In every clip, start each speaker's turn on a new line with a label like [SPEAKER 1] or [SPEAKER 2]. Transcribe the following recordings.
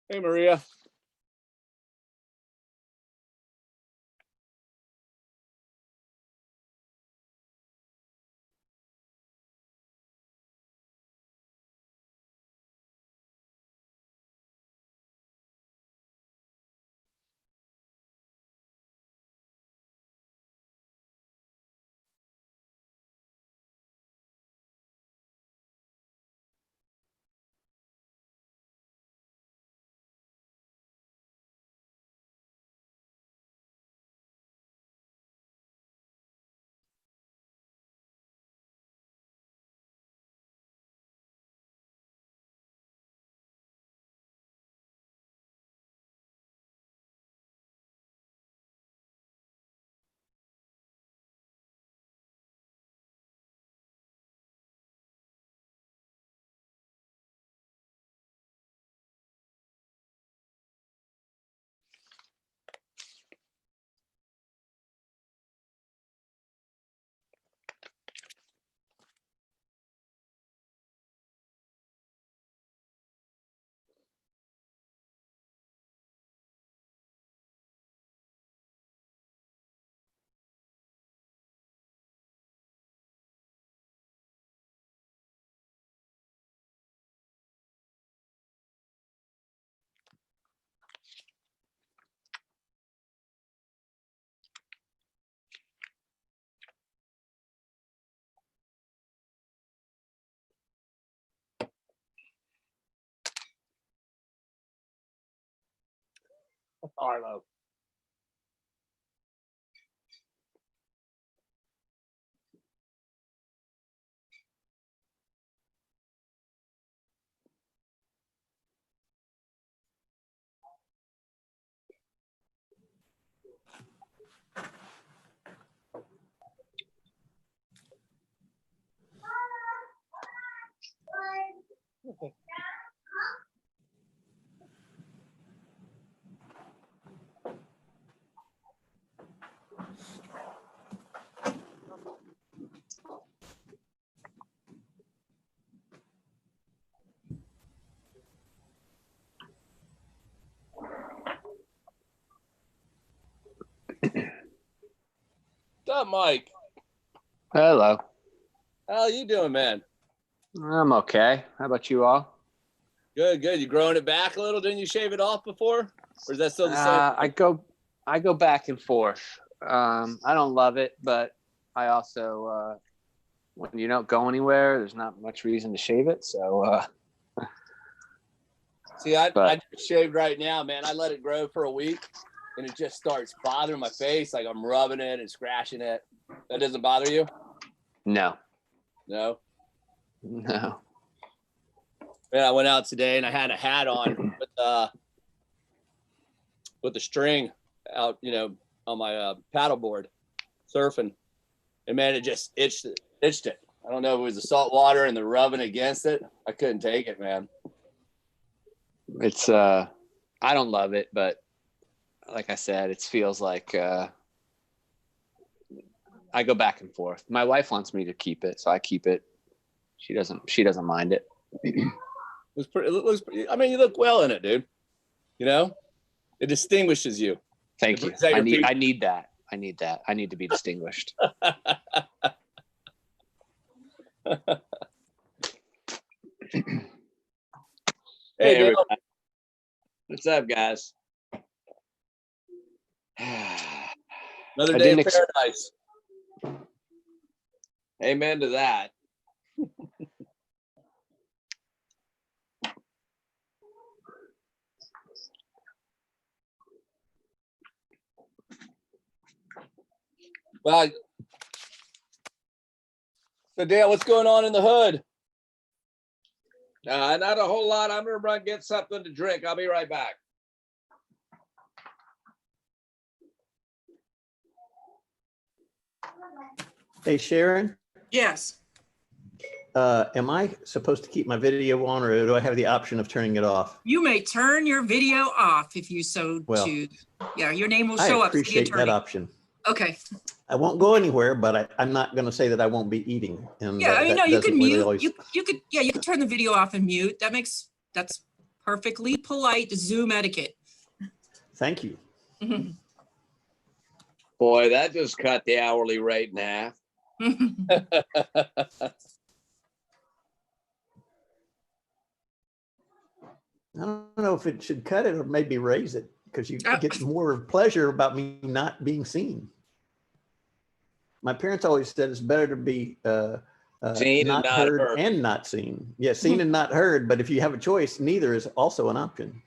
[SPEAKER 1] Hey, Maria. Arlo. Okay. What's up, Mike?
[SPEAKER 2] Hello.
[SPEAKER 1] How you doing, man?
[SPEAKER 2] I'm okay. How about you all?
[SPEAKER 1] Good, good. You growing it back a little? Didn't you shave it off before? Or is that still the same?
[SPEAKER 2] I go back and forth. I don't love it, but I also when you don't go anywhere, there's not much reason to shave it. So
[SPEAKER 1] See, I just shaved right now, man. I let it grow for a week and it just starts bothering my face, like I'm rubbing it and scratching it. That doesn't bother you?
[SPEAKER 2] no.
[SPEAKER 1] No.
[SPEAKER 2] No.
[SPEAKER 1] Man, I went out today and I had a hat on with the string out, on my paddleboard, surfing, and man, it just itched it. I don't know if it was the salt water and the rubbing against it. I couldn't take it, man.
[SPEAKER 2] It's I don't love it, but like I said, it feels like I go back and forth. My wife wants me to keep it, so I keep it. She doesn't mind it.
[SPEAKER 1] It looks pretty. I mean, you look well in it, dude. It distinguishes you.
[SPEAKER 2] Thank you. I need that. I need to be distinguished.
[SPEAKER 1] Hey, Dale.
[SPEAKER 2] What's up, guys?
[SPEAKER 1] Another day in paradise.
[SPEAKER 2] Amen to that.
[SPEAKER 1] Well, so Dale, what's going on in the hood?
[SPEAKER 3] Not a whole lot. I'm gonna run get something to drink. I'll be right back.
[SPEAKER 4] Hey, Sharon,
[SPEAKER 5] Yes.
[SPEAKER 4] am I supposed to keep my video on, or do I have the option of turning it off?
[SPEAKER 5] You may turn your video off if you so
[SPEAKER 4] Well,
[SPEAKER 5] choose. Yeah, your name will
[SPEAKER 4] I
[SPEAKER 5] show up.
[SPEAKER 4] appreciate that option.
[SPEAKER 5] Okay.
[SPEAKER 4] I won't go anywhere, but I'm not going to say that I won't be eating. And
[SPEAKER 5] Yeah, I mean,
[SPEAKER 4] that
[SPEAKER 5] no, you
[SPEAKER 4] doesn't
[SPEAKER 5] can
[SPEAKER 4] really
[SPEAKER 5] mute.
[SPEAKER 4] always-
[SPEAKER 5] You could turn the video off and mute. That's perfectly polite Zoom etiquette.
[SPEAKER 4] Thank you.
[SPEAKER 3] Boy, that just cut the hourly rate in half.
[SPEAKER 4] I don't know if it should cut it or maybe raise it because you get more pleasure about me not being seen. My parents always said it's better to be
[SPEAKER 3] Seen and
[SPEAKER 4] not
[SPEAKER 3] not
[SPEAKER 4] heard
[SPEAKER 3] heard.
[SPEAKER 4] and not seen. Yeah, seen and not heard, but if you have a choice, neither is also an option.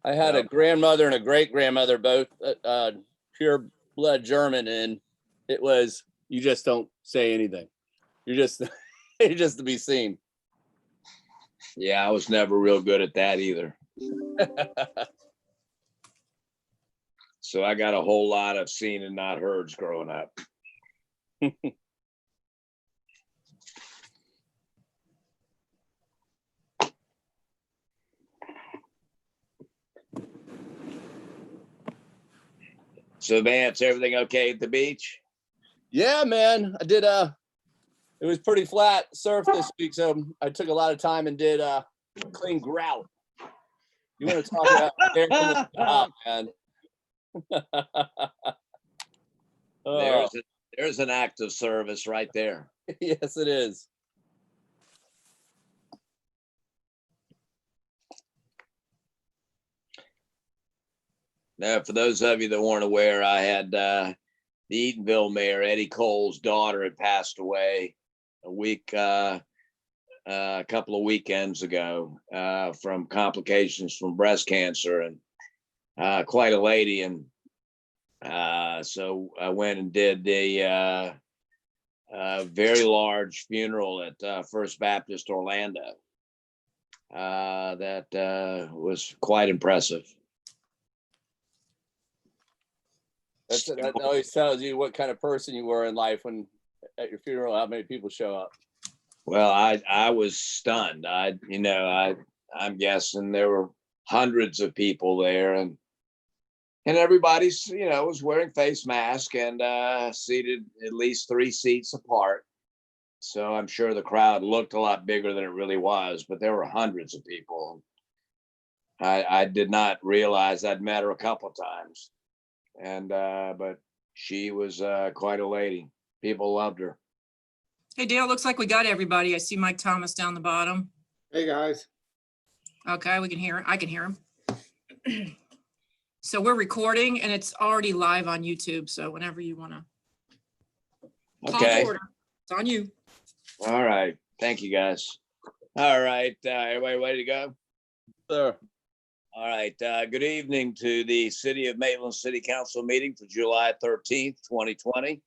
[SPEAKER 1] I had a grandmother and a great grandmother, both pure blood German, and it was, you just don't say anything. You're just you're just to be seen.
[SPEAKER 3] Yeah, I was never real good at that either. So I got a whole lot of seen and not heards growing up. So Vance, everything okay at the beach?
[SPEAKER 1] Yeah, man. I did it was pretty flat surf this week, so I took a lot of time and did clean grout. You want to talk about there from the top, man. Oh,
[SPEAKER 3] There's an act of service right there.
[SPEAKER 1] yes, it is.
[SPEAKER 3] Now, for those of you that weren't aware, I had the Eatonville mayor, Eddie Cole's daughter, had passed away a couple of weekends ago from complications from breast cancer, and quite a lady. And so I went and did the very large funeral at First Baptist Orlando. That was quite impressive.
[SPEAKER 1] That always tells you what kind of person you were in life when at your funeral, how many people show up.
[SPEAKER 3] Well, I was stunned. I'm guessing there were hundreds of people there, and everybody's, was wearing face mask and seated at least 3 seats apart. So I'm sure the crowd looked a lot bigger than it really was, but there were hundreds of people. I did not realize I'd met her a couple of times, but she was quite a lady. People loved her.
[SPEAKER 5] Hey, Dale, looks like we got everybody. I see Mike Thomas down the bottom.
[SPEAKER 6] Hey, guys.
[SPEAKER 5] Okay, we can hear, I can hear him. So we're recording and it's already live on YouTube. So whenever you want to.
[SPEAKER 3] Okay.
[SPEAKER 5] It's on you.
[SPEAKER 3] All right. Thank you, guys. All right. Everybody ready to go?
[SPEAKER 1] Sure.
[SPEAKER 3] All right. Good evening to the City of Maitland City Council meeting for July 13th, 2020.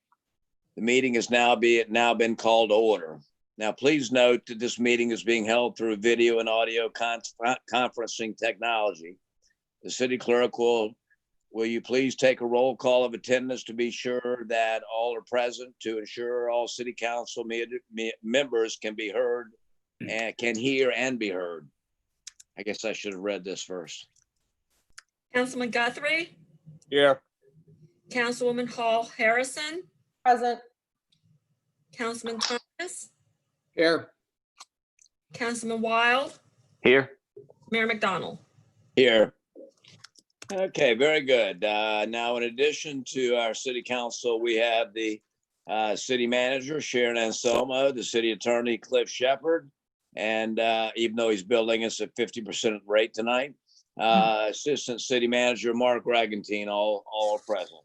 [SPEAKER 3] The meeting has now been called to order. Now, please note that this meeting is being held through video and audio conferencing technology. The city clerk will you please take a roll call of attendance to be sure that all are present, to ensure all city council members can be heard and can hear and be heard. I guess I should have read this first.
[SPEAKER 7] Councilman Guthrie,
[SPEAKER 1] Here.
[SPEAKER 7] Councilwoman Hall Harrison,
[SPEAKER 8] Present.
[SPEAKER 7] Councilman Thomas,
[SPEAKER 6] Here.
[SPEAKER 7] Councilman Wild,
[SPEAKER 2] Here.
[SPEAKER 7] Mayor McDonald.
[SPEAKER 3] Here. Okay, very good. Now, in addition to our city council, we have the city manager, Sharon Anselmo, the city attorney, Cliff Shepard, and even though he's billing us at 50% rate tonight, assistant city manager, Mark Ragantine, all are present.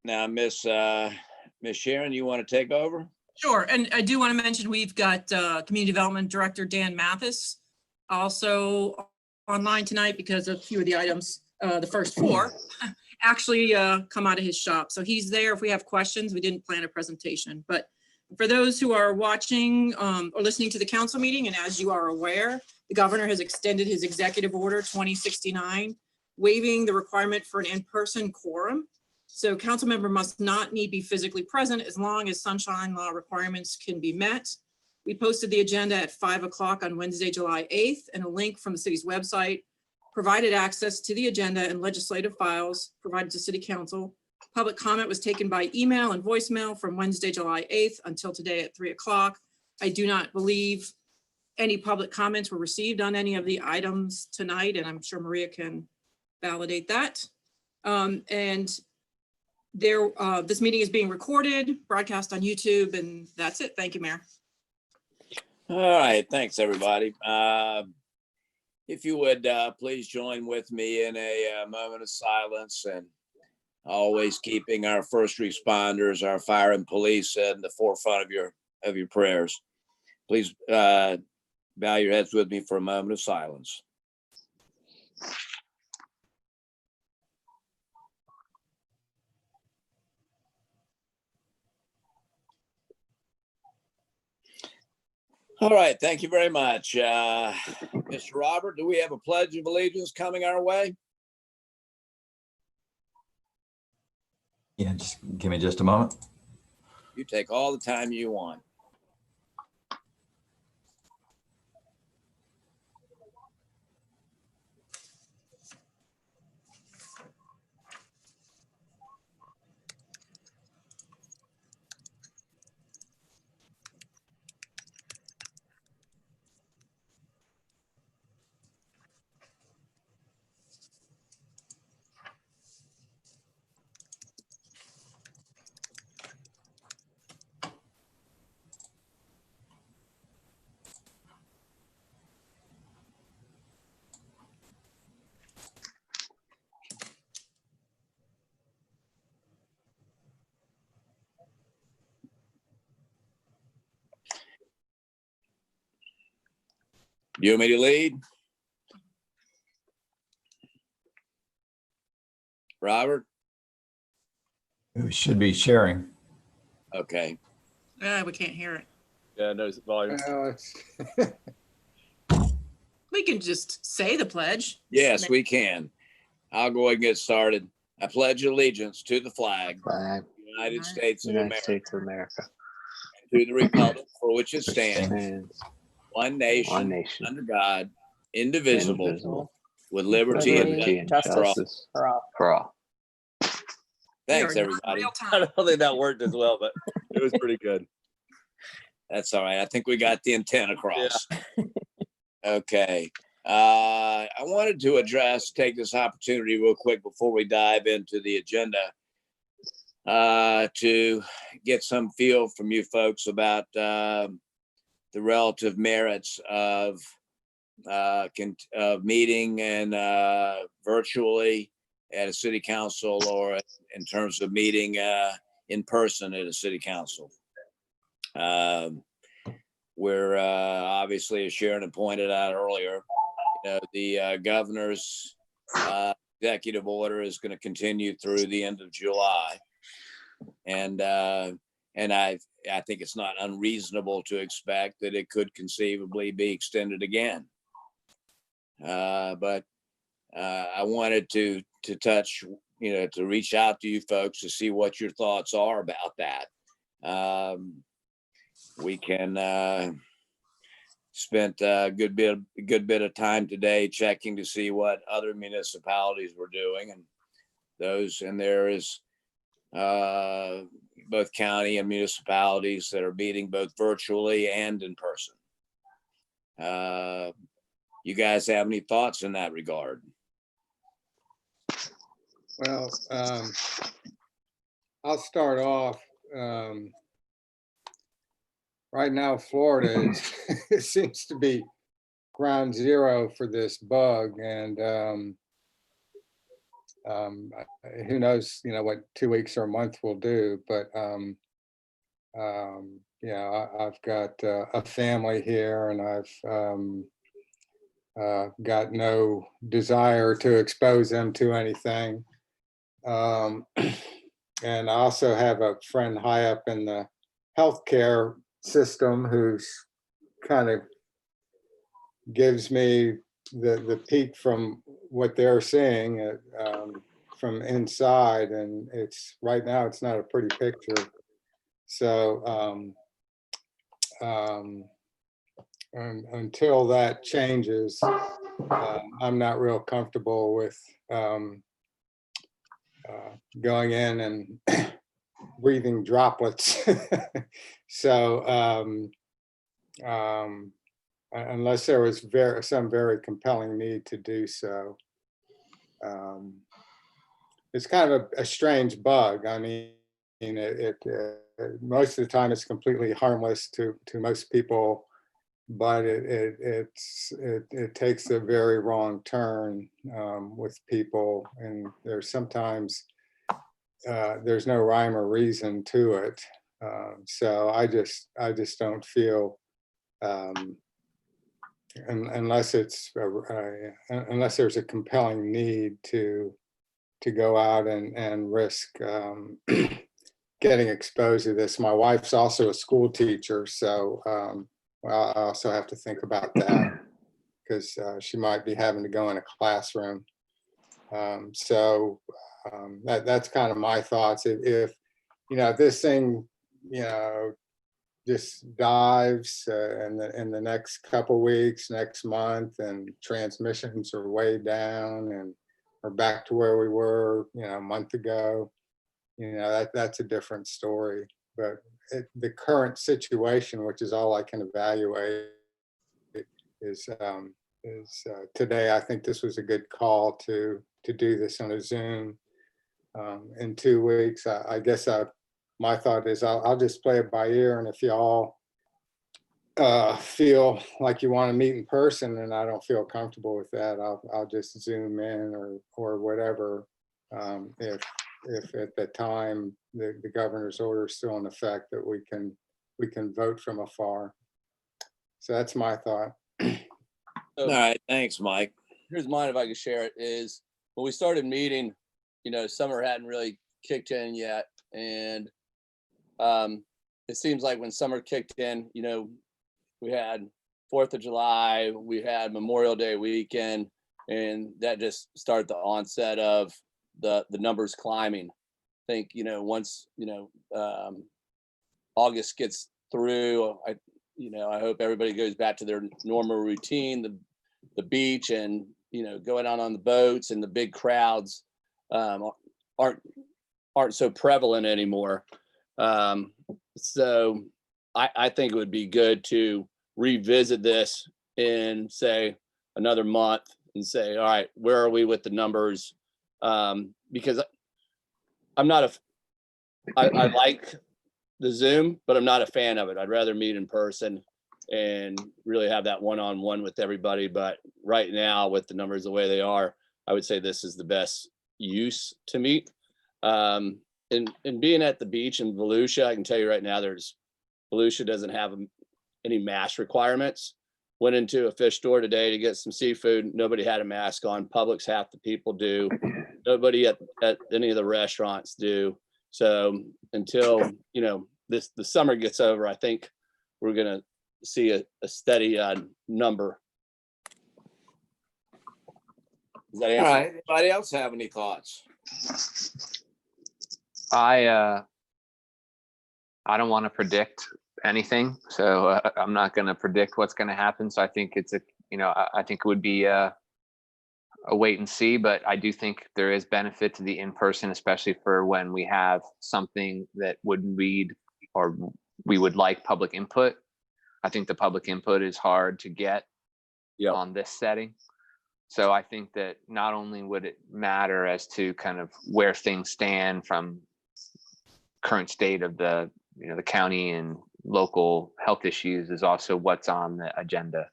[SPEAKER 3] Now, Miss Sharon, you want to take over?
[SPEAKER 5] Sure. And I do want to mention we've got Community Development Director Dan Mathis also online tonight because a few of the items, the first 4, actually come out of his shop. So he's there if we have questions. We didn't plan a presentation, but for those who are watching or listening to the council meeting, and as you are aware, the governor has extended his executive order 2069, waiving the requirement for an in-person quorum. So council member must not need be physically present as long as sunshine law requirements can be met. We posted the agenda at 5 o'clock on Wednesday, July 8th, and a link from the city's website provided access to the agenda and legislative files provided to city council. Public comment was taken by email and voicemail from Wednesday, July 8th until today at 3 o'clock. I do not believe any public comments were received on any of the items tonight, and I'm sure Maria can validate that. And this meeting is being recorded, broadcast on YouTube, and that's it. Thank you, Mayor.
[SPEAKER 3] All right, thanks, everybody. If you would please join with me in a moment of silence, and always keeping our first responders, our fire and police in the forefront of your prayers. Please bow your heads with me for a moment of silence. All right, thank you very much. Mr. Robert, do we have a Pledge of Allegiance coming our way?
[SPEAKER 8] Yeah, just give me just a moment.
[SPEAKER 3] You take all the time you want. You want me to lead? Robert?
[SPEAKER 8] We should be sharing.
[SPEAKER 3] Okay.
[SPEAKER 5] We can't hear it.
[SPEAKER 1] Yeah, no volume.
[SPEAKER 6] Well,
[SPEAKER 5] We can just say the pledge.
[SPEAKER 3] Yes, we can. I'll go ahead and get started. I pledge allegiance to the flag,
[SPEAKER 2] Flag,
[SPEAKER 3] United States of
[SPEAKER 2] United
[SPEAKER 3] America,
[SPEAKER 2] States of America.
[SPEAKER 3] to the republic for which it stands,
[SPEAKER 2] And
[SPEAKER 3] one
[SPEAKER 2] one
[SPEAKER 3] nation,
[SPEAKER 2] nation,
[SPEAKER 3] under God, indivisible,
[SPEAKER 2] indivisible,
[SPEAKER 3] with
[SPEAKER 2] with
[SPEAKER 3] liberty and
[SPEAKER 2] liberty and
[SPEAKER 3] justice for all.
[SPEAKER 2] justice for all.
[SPEAKER 3] Thanks,
[SPEAKER 5] We are not in
[SPEAKER 3] everybody.
[SPEAKER 5] real
[SPEAKER 1] I
[SPEAKER 5] time.
[SPEAKER 1] don't think that worked as well, but it was pretty good.
[SPEAKER 3] That's all right. I think we got the intent across. Okay. I wanted to take this opportunity real quick before we dive into the agenda to get some feel from you folks about the relative merits of meeting and virtually at a city council, or in terms of meeting in person at a city council. We're obviously, as Sharon had pointed out earlier, the governor's executive order is going to continue through the end of July, and I think it's not unreasonable to expect that it could conceivably be extended again. But I wanted to touch, to reach out to you folks to see what your thoughts are about that. We can spent a good bit of time today checking to see what other municipalities were doing, and there is both county and municipalities that are meeting both virtually and in person. You guys have any thoughts in that regard?
[SPEAKER 6] well, I'll start off. Right now, Florida it seems to be ground zero for this bug, and who knows, what 2 weeks or a month will do. But I've got a family here, and I've got no desire to expose them to anything. And I also have a friend high up in the healthcare system who's kind of gives me the peek from what they're seeing from inside, and it's right now it's not a pretty picture. So until that changes, I'm not real comfortable with going in and breathing droplets. So unless there was some very compelling need to do so. It's kind of a strange bug. I mean, most of the time it's completely harmless to most people, but it takes a very wrong turn with people, and there's sometimes there's no rhyme or reason to it. So I just don't feel, unless there's a compelling need to go out and risk getting exposed to this. My wife's also a school teacher, so well, I also have to think about that, because she might be having to go in a classroom. That's kind of my thoughts. If this thing just dives in the next couple weeks, next month, and transmissions are way down and we're back to where we were a month ago, that's a different story. But the current situation, which is all I can evaluate, is today. I think this was a good call to do this on a Zoom. In 2 weeks, I guess my thought is I'll just play it by ear, and if y'all feel like you want to meet in person and I don't feel comfortable with that, I'll just Zoom in or whatever. If at the time the governor's order is still in effect, that we can vote from afar. So that's my thought.
[SPEAKER 3] All right, thanks, Mike.
[SPEAKER 1] Here's mine, if I could share it, is when we started meeting, summer hadn't really kicked in yet. And it seems like when summer kicked in, we had 4th of July, we had Memorial Day weekend, and that just started the onset of the numbers climbing. I think, once, August gets through, I hope everybody goes back to their normal routine, the beach, and, going out on the boats, and the big crowds aren't so prevalent anymore. So I think it would be good to revisit this in, say, another month and say, all right, where are we with the numbers? Because I'm not I like the Zoom, but I'm not a fan of it. I'd rather meet in person and really have that one-on-one with everybody. But right now, with the numbers the way they are, I would say this is the best use to meet. And being at the beach in Volusia, I can tell you right now, Volusia doesn't have any mask requirements. Went into a fish store today to get some seafood. Nobody had a mask on. Publix, half the people do. Nobody at any of the restaurants do. So until the summer gets over, I think we're gonna see a steady number. Does that answer?
[SPEAKER 3] All right, anybody else have any thoughts?
[SPEAKER 2] I don't want to predict anything, so I'm not going to predict what's going to happen. So I think I think it would be a wait and see, but I do think there is benefit to the in-person, especially for when we have something that would read or we would like public input. I think the public input is hard to get on this setting. So I think that not only would it matter as to kind of where things stand from current state of the county and local health issues, is also what's on the agenda.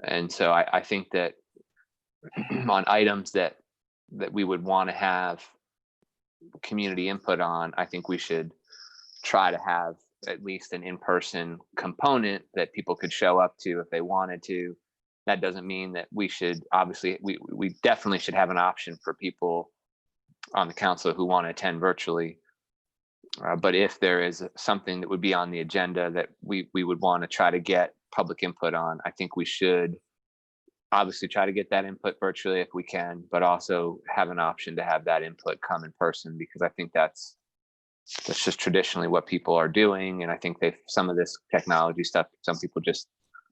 [SPEAKER 2] And so I think that on items that we would want to have community input on, I think we should try to have at least an in-person component that people could show up to if they wanted to. That doesn't mean that we should, obviously, we definitely should have an option for people on the council who want to attend virtually. But if there is something that would be on the agenda that we would want to try to get public input on, I think we should obviously try to get that input virtually if we can, but also have an option to have that input come in person, because I think that's just traditionally what people are doing. And I think some of this technology stuff, some people just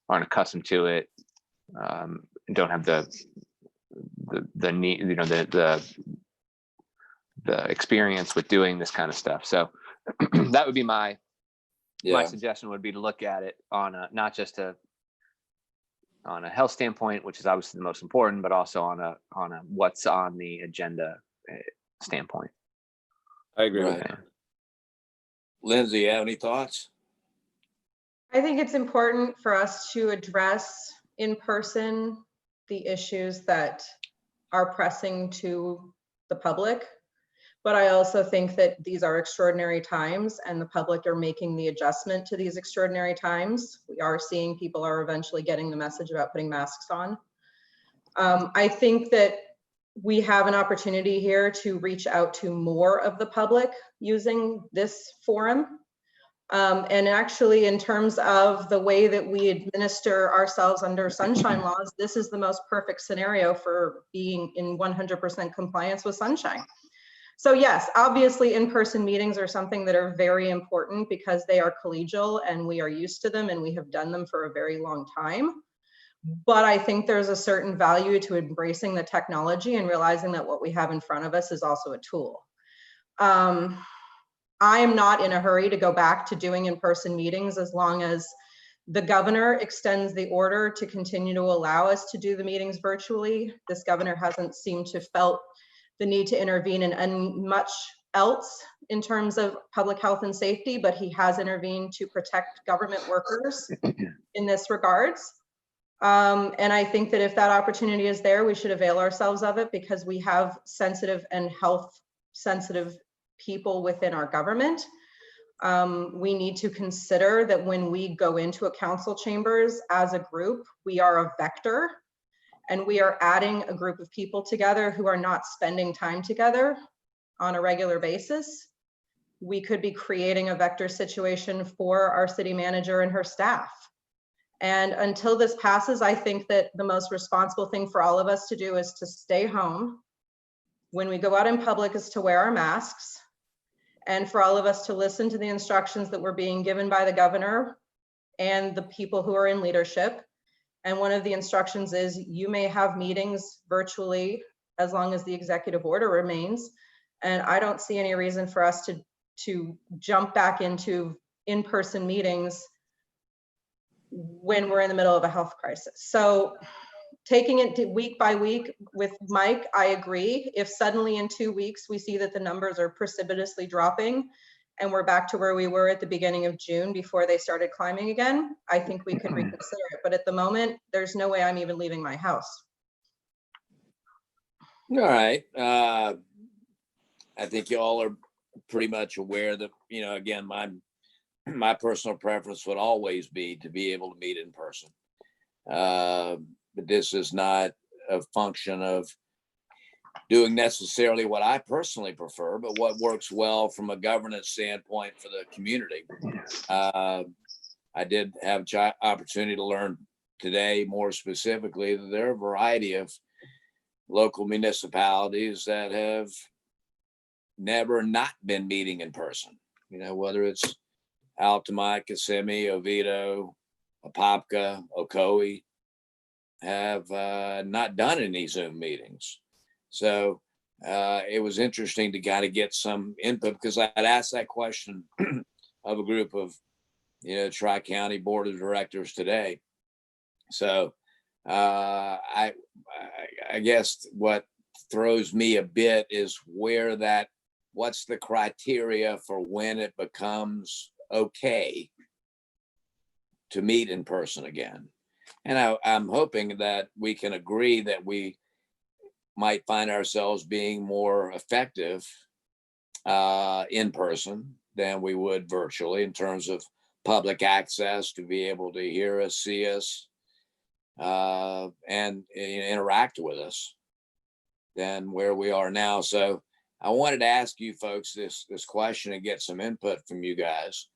[SPEAKER 2] aren't accustomed to it, and don't have the need, the experience with doing this kind of stuff. So that would be my suggestion, would be to look at it on not just a on a health standpoint, which is obviously the most important, but also on a what's on the agenda standpoint.
[SPEAKER 1] I agree with
[SPEAKER 3] Right.
[SPEAKER 1] that.
[SPEAKER 3] Lindsay, you have any thoughts?
[SPEAKER 9] I think it's important for us to address in person the issues that are pressing to the public. But I also think that these are extraordinary times and the public are making the adjustment to these extraordinary times. We are seeing people are eventually getting the message about putting masks on. I think that we have an opportunity here to reach out to more of the public using this forum. And actually, in terms of the way that we administer ourselves under sunshine laws, this is the most perfect scenario for being in 100% compliance with sunshine. So yes, obviously in-person meetings are something that are very important because they are collegial and we are used to them and we have done them for a very long time. But I think there's a certain value to embracing the technology and realizing that what we have in front of us is also a tool. I am not in a hurry to go back to doing in-person meetings as long as the governor extends the order to continue to allow us to do the meetings virtually. This governor hasn't seemed to felt the need to intervene in much else in terms of public health and safety, but he has intervened to protect government workers in this regards. And I think that if that opportunity is there, we should avail ourselves of it because we have sensitive and health sensitive people within our government. We need to consider that when we go into a council chambers as a group, we are a vector and we are adding a group of people together who are not spending time together on a regular basis. We could be creating a vector situation for our city manager and her staff. And until this passes, I think that the most responsible thing for all of us to do is to stay home. When we go out in public is to wear our masks and for all of us to listen to the instructions that were being given by the governor and the people who are in leadership. And one of the instructions is you may have meetings virtually as long as the executive order remains. And I don't see any reason for us to jump back into in-person meetings when we're in the middle of a health crisis. So taking it week by week with Mike, I agree. If suddenly in 2 weeks we see that the numbers are precipitously dropping and we're back to where we were at the beginning of June before they started climbing again, I think we could reconsider it. But at the moment, there's no way I'm even leaving my house.
[SPEAKER 3] All right. I think you all are pretty much aware that, again, my personal preference would always be to be able to meet in person. But this is not a function of doing necessarily what I personally prefer, but what works well from a governance standpoint for the community. I did have opportunity to learn today more specifically that there are a variety of local municipalities that have never not been meeting in person, whether it's Altamont, Kissimmee, Oviedo, Apopka, Ocoee, have not done any Zoom meetings. So it was interesting to kind of get some input because I had asked that question of a group of, Tri-County Board of Directors today. So I guess what throws me a bit is what's the criteria for when it becomes okay to meet in person again. And I'm hoping that we can agree that we might find ourselves being more effective in person than we would virtually in terms of public access to be able to hear us, see us, and interact with us than where we are now. So I wanted to ask you folks this question and get some input from you guys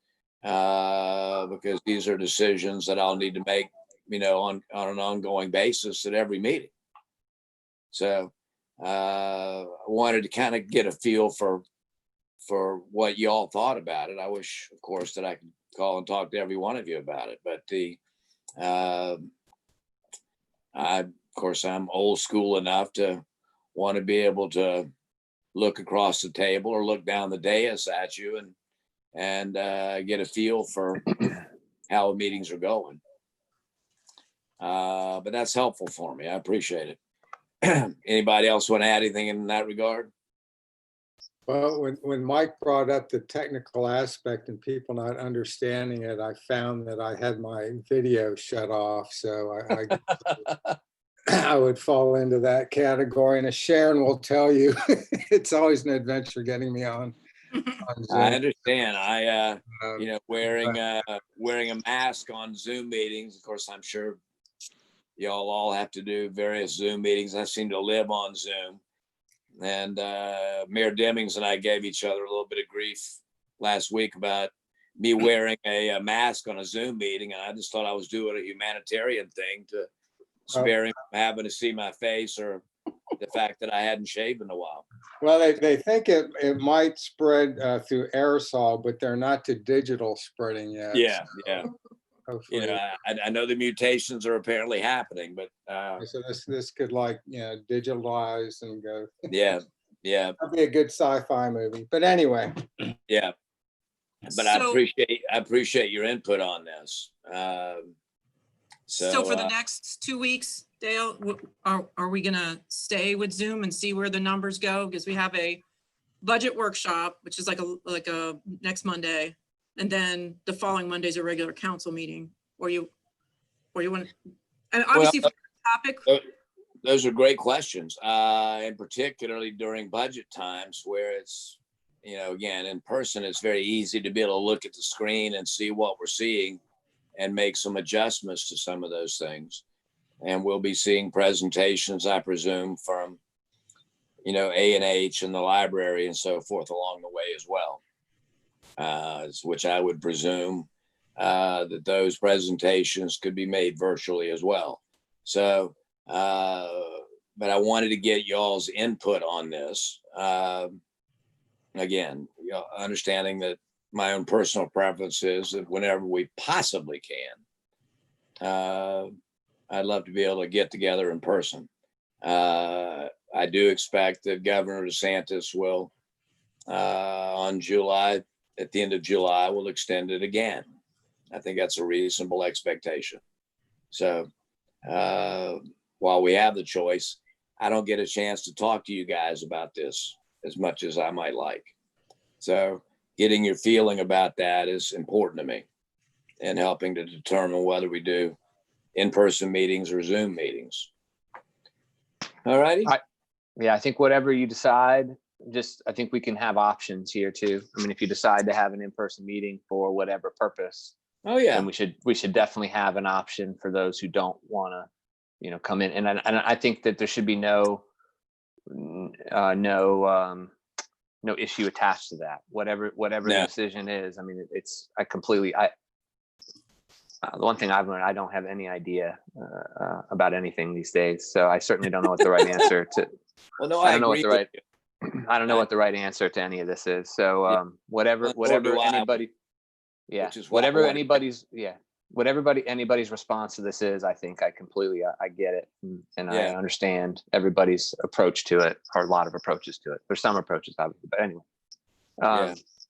[SPEAKER 3] because these are decisions that I'll need to make, on an ongoing basis at every meeting. So I wanted to kind of get a feel for what y'all thought about it. I wish, of course, that I could call and talk to every one of you about it, but of course, I'm old school enough to want to be able to look across the table or look down the dais at you and get a feel for how meetings are going. But that's helpful for me. I appreciate it. Anybody else want to add anything in that regard?
[SPEAKER 6] Well, when Mike brought up the technical aspect and people not understanding it, I found that I had my video shut off. So I would fall into that category. And as Sharon will tell you, it's always an adventure getting me on Zoom.
[SPEAKER 3] I understand. Wearing a mask on Zoom meetings. Of course, I'm sure y'all all have to do various Zoom meetings. I seem to live on Zoom. And Mayor Demings and I gave each other a little bit of grief last week about me wearing a mask on a Zoom meeting. And I just thought I was doing a humanitarian thing to spare him from having to see my face or the fact that I hadn't shaved in a while.
[SPEAKER 6] Well, they think it might spread through aerosol, but they're not to digital spreading yet.
[SPEAKER 3] Yeah,
[SPEAKER 6] so
[SPEAKER 3] yeah.
[SPEAKER 6] Hopefully.
[SPEAKER 3] You know, I know the mutations are apparently happening, but
[SPEAKER 6] So this could digitalize and go.
[SPEAKER 3] yeah.
[SPEAKER 6] That'd be a good sci-fi movie. But anyway.
[SPEAKER 3] Yeah. But I appreciate your input on this.
[SPEAKER 5] So for the next 2 weeks, Dale, are we gonna stay with Zoom and see where the numbers go? Because we have a budget workshop, which is like a next Monday, and then the following Monday is a regular council meeting. Or you want, and obviously for the topic.
[SPEAKER 3] Those are great questions, and particularly during budget times where it's, again, in person, it's very easy to be able to look at the screen and see what we're seeing and make some adjustments to some of those things. And we'll be seeing presentations, I presume, from, A&H and the library and so forth along the way as well, which I would presume that those presentations could be made virtually as well. So, but I wanted to get y'all's input on this. Again, understanding that my own personal preference is that whenever we possibly can, I'd love to be able to get together in person. I do expect that Governor DeSantis will, at the end of July, will extend it again. I think that's a reasonable expectation. So while we have the choice, I don't get a chance to talk to you guys about this as much as I might like. So getting your feeling about that is important to me and helping to determine whether we do in-person meetings or Zoom meetings. All righty.
[SPEAKER 2] Yeah, I think whatever you decide, I think we can have options here too. I mean, if you decide to have an in-person meeting for whatever purpose, then we should definitely have an option for those who don't want to, come in. And I think that there should be no issue attached to that. Whatever the decision is. I mean, the one thing I've learned, I don't have any idea about anything these days. So I certainly don't know what the right answer to.
[SPEAKER 3] Well, no,
[SPEAKER 2] I don't know what the right answer to any of this is. So whatever anybody, anybody's response to this is, I think I completely, I get it. And I understand everybody's approach to it, or a lot of approaches to it. There's some approaches, obviously, but anyway.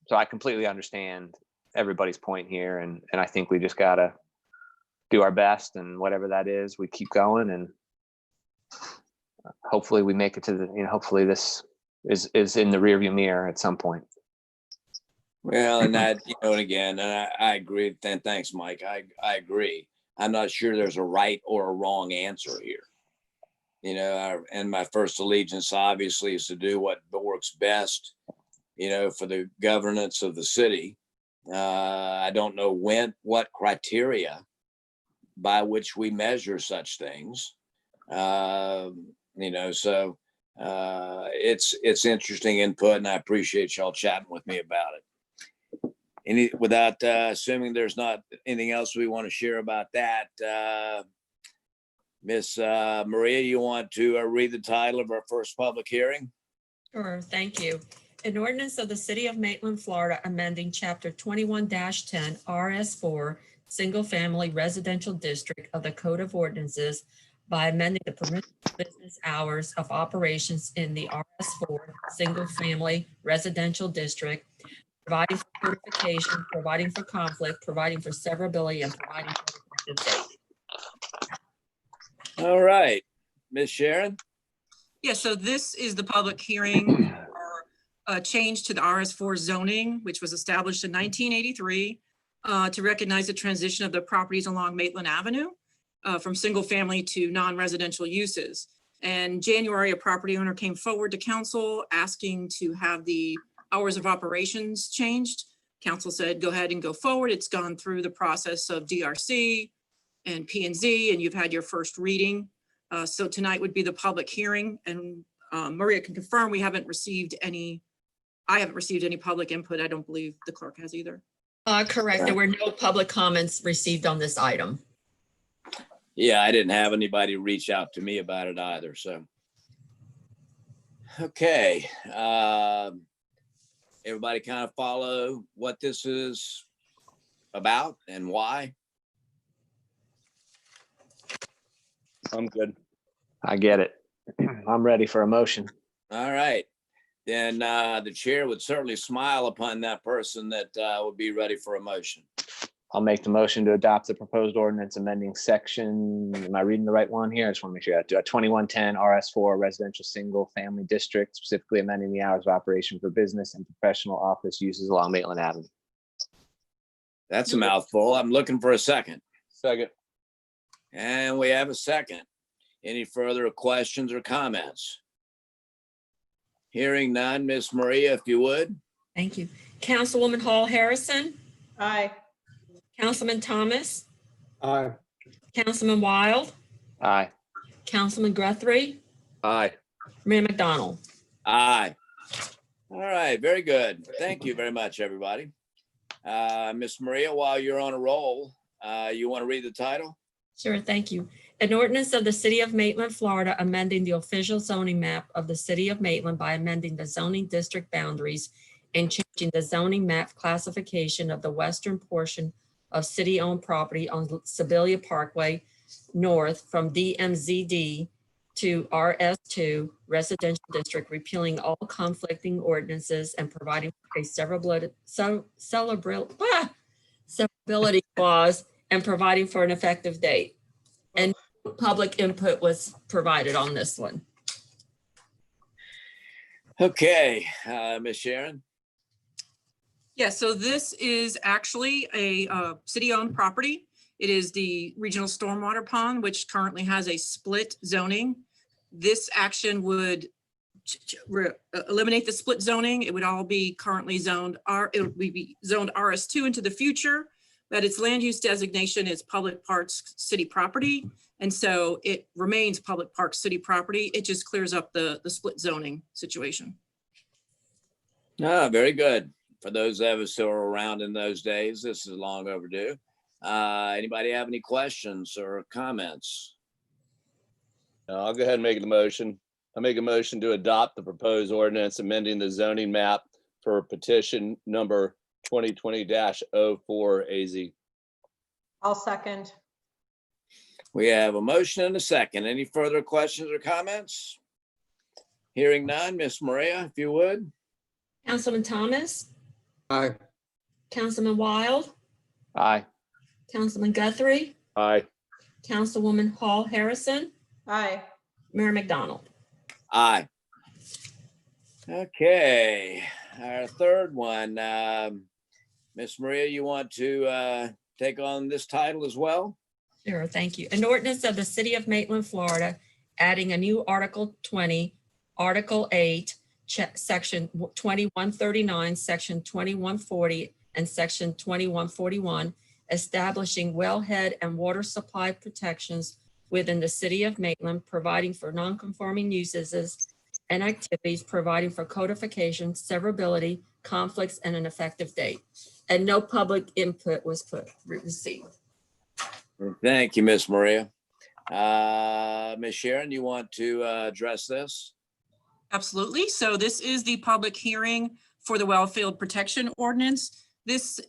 [SPEAKER 2] So I completely understand everybody's point here. And I think we just gotta do our best, and whatever that is, we keep going, and hopefully we make it to hopefully this is in the rearview mirror at some point.
[SPEAKER 3] Well, and that, and again, and I agree. Thanks, Mike. I agree. I'm not sure there's a right or a wrong answer here. And my first allegiance obviously is to do what works best, for the governance of the city. I don't know what criteria by which we measure such things. So it's interesting input, and I appreciate y'all chatting with me about it. Without assuming there's not anything else we want to share about that, Miss Maria, you want to read the title of our first public hearing?
[SPEAKER 7] Sure, thank you. An ordinance of the City of Maitland, Florida, amending Chapter 21-10 RS4 Single Family Residential District of the Code of Ordinances by amending the permissible business hours of operations in the RS4 Single Family Residential District, providing for codification, providing for conflict, providing for severability, and providing for effective date.
[SPEAKER 3] All right, Miss Sharon.
[SPEAKER 5] Yeah, so this is the public hearing for a change to the RS4 zoning, which was established in 1983 to recognize the transition of the properties along Maitland Avenue from single family to non-residential uses. And January, a property owner came forward to council asking to have the hours of operations changed. Council said, go ahead and go forward. It's gone through the process of DRC and P&Z, and you've had your first reading. So tonight would be the public hearing, and Maria can confirm I haven't received any public input. I don't believe the clerk has either.
[SPEAKER 7] Correct. There were no public comments received on this item.
[SPEAKER 3] Yeah, I didn't have anybody reach out to me about it either, so. Okay. Everybody kind of follow what this is about and why?
[SPEAKER 1] I'm good.
[SPEAKER 2] I get it. I'm ready for a motion.
[SPEAKER 3] All right. Then the chair would certainly smile upon that person that would be ready for a motion.
[SPEAKER 2] I'll make the motion to adopt the proposed ordinance amending section, am I reading the right one here? I just want to make sure I do 2110 RS4 residential single family district, specifically amending the hours of operation for business and professional office uses along Maitland Avenue.
[SPEAKER 3] That's a mouthful. I'm looking for a second.
[SPEAKER 1] Second.
[SPEAKER 3] And we have a second. Any further questions or comments? Hearing none, Miss Maria, if you would.
[SPEAKER 7] Thank you. Councilwoman Hall Harrison,
[SPEAKER 9] Aye.
[SPEAKER 7] Councilman Thomas,
[SPEAKER 6] Aye.
[SPEAKER 7] Councilman Wild,
[SPEAKER 2] Aye.
[SPEAKER 7] Councilman Guthrie,
[SPEAKER 1] Aye.
[SPEAKER 7] Mayor McDonald.
[SPEAKER 3] Aye. All right, very good. Thank you very much, everybody. Miss Maria, while you're on a roll, you want to read the title?
[SPEAKER 7] Sure, thank you. An ordinance of the City of Maitland, Florida, amending the official zoning map of the City of Maitland by amending the zoning district boundaries and changing the zoning map classification of the western portion of city-owned property on Sibilia Parkway North from DMZD to RS2 Residential District, repealing all conflicting ordinances and providing a severability clause and providing for an effective date. And public input was provided on this one.
[SPEAKER 3] Okay, Miss Sharon.
[SPEAKER 5] Yeah, so this is actually a city-owned property. It is the regional stormwater pond, which currently has a split zoning. This action would eliminate the split zoning. It would all be currently zoned it would be zoned RS2 into the future, but its land use designation is public parks city property. And so it remains public parks city property. It just clears up the split zoning situation.
[SPEAKER 3] Very good. For those of us who are around in those days, this is long overdue. Anybody have any questions or comments?
[SPEAKER 1] No, I'll go ahead and make the motion. I make a motion to adopt the proposed ordinance amending the zoning map for petition number 2020-04 AZ.
[SPEAKER 9] I'll second.
[SPEAKER 3] We have a motion and a second. Any further questions or comments? Hearing none, Miss Maria, if you would.
[SPEAKER 7] Councilman Thomas,
[SPEAKER 6] Aye.
[SPEAKER 7] Councilman Wild,
[SPEAKER 2] Aye.
[SPEAKER 7] Councilman Guthrie,
[SPEAKER 1] Aye.
[SPEAKER 7] Councilwoman Hall Harrison,
[SPEAKER 9] Aye.
[SPEAKER 7] Mayor McDonald.
[SPEAKER 3] Aye. Okay, our third one. Miss Maria, you want to take on this title as well?
[SPEAKER 7] Sure, thank you. An ordinance of the City of Maitland, Florida, adding a new Article 20, Article 8, Section 2139, Section 2140, and Section 2141, establishing wellhead and water supply protections within the City of Maitland, providing for non-conforming uses and activities, providing for codification, severability, conflicts, and an effective date. And no public input was received.
[SPEAKER 3] Thank you, Miss Maria. Miss Sharon, you want to address this?
[SPEAKER 5] Absolutely. So this is the public hearing for the Wellfield Protection Ordinance. This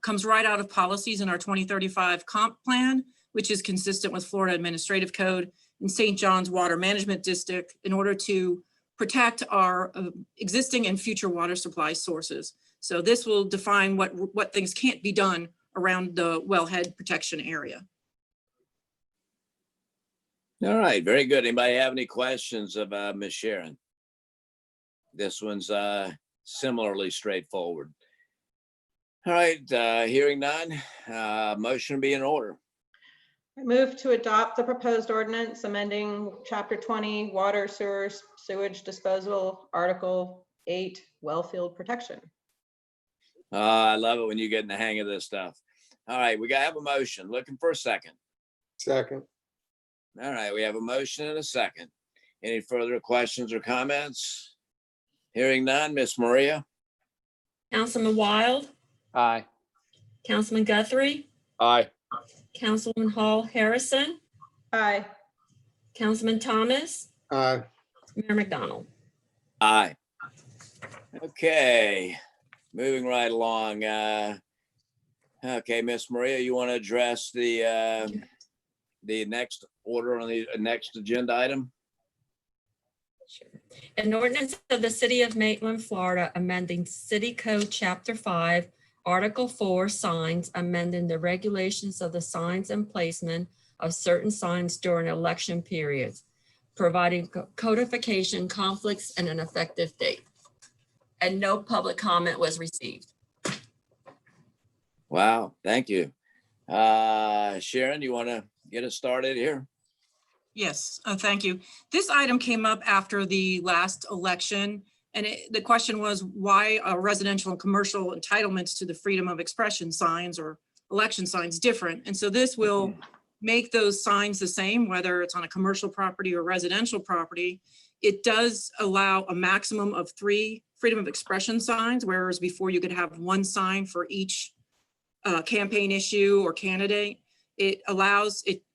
[SPEAKER 5] comes right out of policies in our 2035 comp plan, which is consistent with Florida Administrative Code and St. John's Water Management District in order to protect our existing and future water supply sources. So this will define what things can't be done around the wellhead protection area.
[SPEAKER 3] All right, very good. Anybody have any questions of Ms. Sharon? This one's similarly straightforward. All right, hearing none, motion be in order.
[SPEAKER 9] I move to adopt the proposed ordinance amending Chapter 20, Water, Sewer, Sewage Disposal, Article 8, Wellfield Protection.
[SPEAKER 3] I love it when you get in the hang of this stuff. All right, we got to have a motion. Looking for a second.
[SPEAKER 6] Second.
[SPEAKER 3] All right, we have a motion and a second. Any further questions or comments? Hearing none, Miss Maria?
[SPEAKER 7] Councilman Wild,
[SPEAKER 2] Aye.
[SPEAKER 7] Councilman Guthrie,
[SPEAKER 1] Aye.
[SPEAKER 7] Councilman Hall Harrison,
[SPEAKER 9] Aye.
[SPEAKER 7] Councilman Thomas,
[SPEAKER 6] Aye.
[SPEAKER 7] Mayor McDonald.
[SPEAKER 3] Aye. Okay, moving right along. Okay, Miss Maria, you want to address the next order on the next agenda item?
[SPEAKER 7] Sure. An ordinance of the City of Maitland, Florida, amending City Code Chapter 5, Article 4, signs, amending the regulations of the signs and placement of certain signs during election periods, providing codification, conflicts, and an effective date. And no public comment was received.
[SPEAKER 3] Wow, thank you. Sharon, you want to get us started here?
[SPEAKER 5] Yes, thank you. This item came up after the last election, and the question was why are residential and commercial entitlements to the freedom of expression signs or election signs different? And so this will make those signs the same, whether it's on a commercial property or residential property. It does allow a maximum of 3 freedom of expression signs, whereas before you could have 1 sign for each campaign issue or candidate. It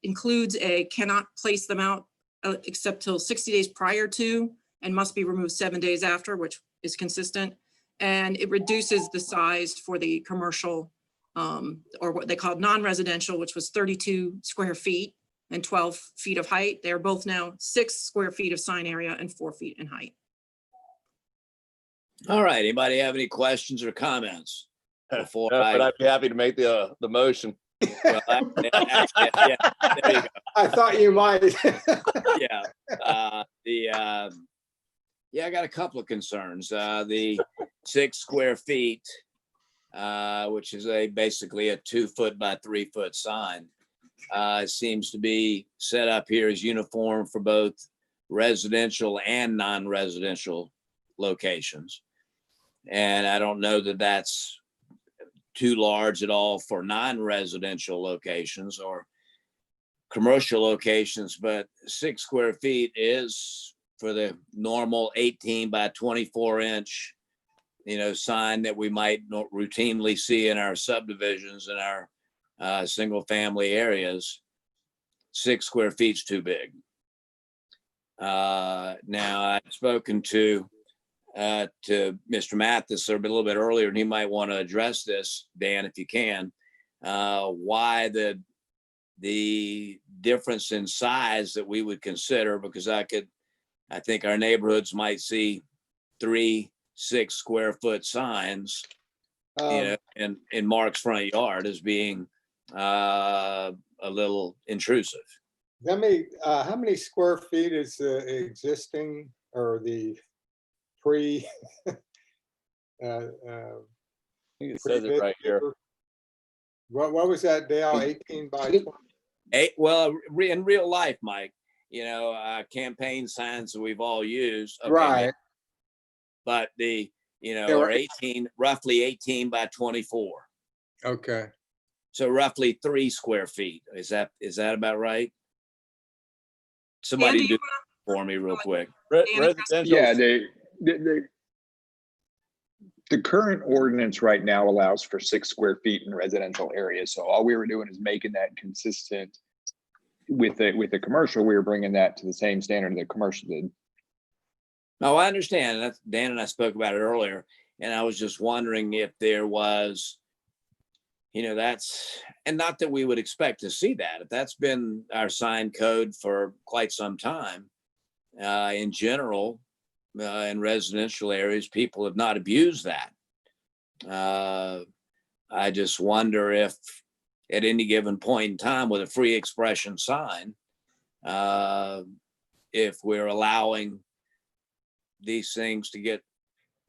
[SPEAKER 5] includes a cannot place them out except till 60 days prior to and must be removed 7 days after, which is consistent. And it reduces the size for the commercial or what they called non-residential, which was 32 square feet and 12 feet of height. They're both now 6 square feet of sign area and 4 feet in height.
[SPEAKER 3] All right, anybody have any questions or comments? Before
[SPEAKER 1] No, but I'd be happy to make the motion.
[SPEAKER 3] Well, actually, yeah, there you go.
[SPEAKER 6] I thought you might.
[SPEAKER 3] Yeah, I got a couple of concerns. The 6 square feet, which is basically a 2 foot by 3 foot sign, seems to be set up here as uniform for both residential and non-residential locations. And I don't know that that's too large at all for non-residential locations or commercial locations, but 6 square feet is for the normal 18 by 24 inch, sign that we might not routinely see in our subdivisions in our single family areas. 6 square feet's too big. Now I've spoken to Mr. Mathis a little bit earlier, and he might want to address this, Dan, if you can, why the difference in size that we would consider, because I think our neighborhoods might see 3 6 square foot signs, in Mark's front yard as being a little intrusive.
[SPEAKER 6] How many square feet is the existing or the pre?
[SPEAKER 1] I think it says it right here.
[SPEAKER 6] What was that, Dale? 18 by 20?
[SPEAKER 3] Well, in real life, Mike, campaign signs that we've all used. Okay,
[SPEAKER 6] Right.
[SPEAKER 3] But are roughly 18 by 24.
[SPEAKER 6] Okay.
[SPEAKER 3] So roughly 3 square feet. Is that about right? Somebody
[SPEAKER 5] Andy,
[SPEAKER 3] do it for me real quick.
[SPEAKER 1] Residential.
[SPEAKER 10] Yeah, the current ordinance right now allows for 6 square feet in residential areas. So all we were doing is making that consistent with the commercial. We were bringing that to the same standard that commercial did.
[SPEAKER 3] No, I understand. That's Dan and I spoke about it earlier, and I was just wondering if there was, and not that we would expect to see that. If that's been our sign code for quite some time, in general, in residential areas, people have not abused that. I just wonder if at any given point in time with a free expression sign, if we're allowing these things to get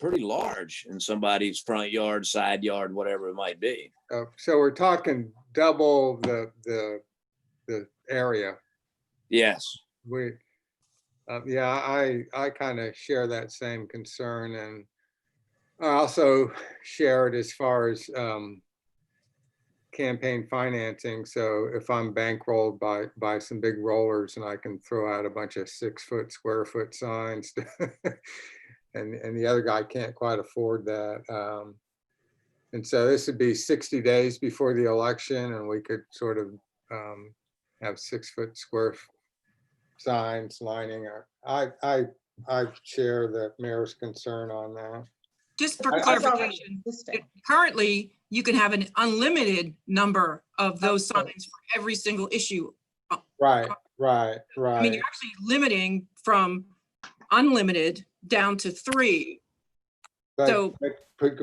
[SPEAKER 3] pretty large in somebody's front yard, side yard, whatever it might be.
[SPEAKER 6] So we're talking double the area.
[SPEAKER 3] Yes.
[SPEAKER 6] Yeah, I kind of share that same concern, and I also share it as far as campaign financing. So if I'm bankrolled by some big rollers and I can throw out a bunch of 6 foot square foot signs and the other guy can't quite afford that. And so this would be 60 days before the election, and we could sort of have 6 foot square signs lining our, I share the mayor's concern on that.
[SPEAKER 5] Just for
[SPEAKER 6] I-
[SPEAKER 5] clarification, currently you can have an unlimited number of those signs for every single issue.
[SPEAKER 6] Right.
[SPEAKER 5] I mean, you're actually limiting from unlimited down to 3. So-
[SPEAKER 6] Could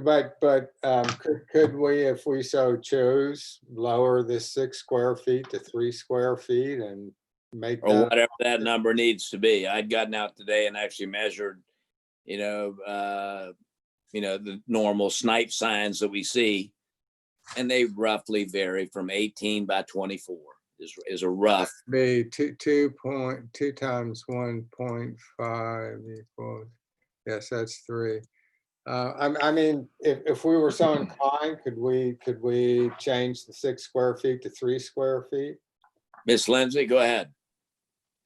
[SPEAKER 6] we, if we so chose, lower this 6 square feet to 3 square feet and make
[SPEAKER 3] Or
[SPEAKER 6] that?
[SPEAKER 3] whatever that number needs to be. I'd gotten out today and actually measured, the normal snipe signs that we see, and they roughly vary from 18 by 24 is a rough.
[SPEAKER 6] Be 2 times 1.5 equals, yes, that's 3. I mean, if we were so inclined, could we change the 6 square feet to 3 square feet?
[SPEAKER 3] Miss Lindsay, go ahead.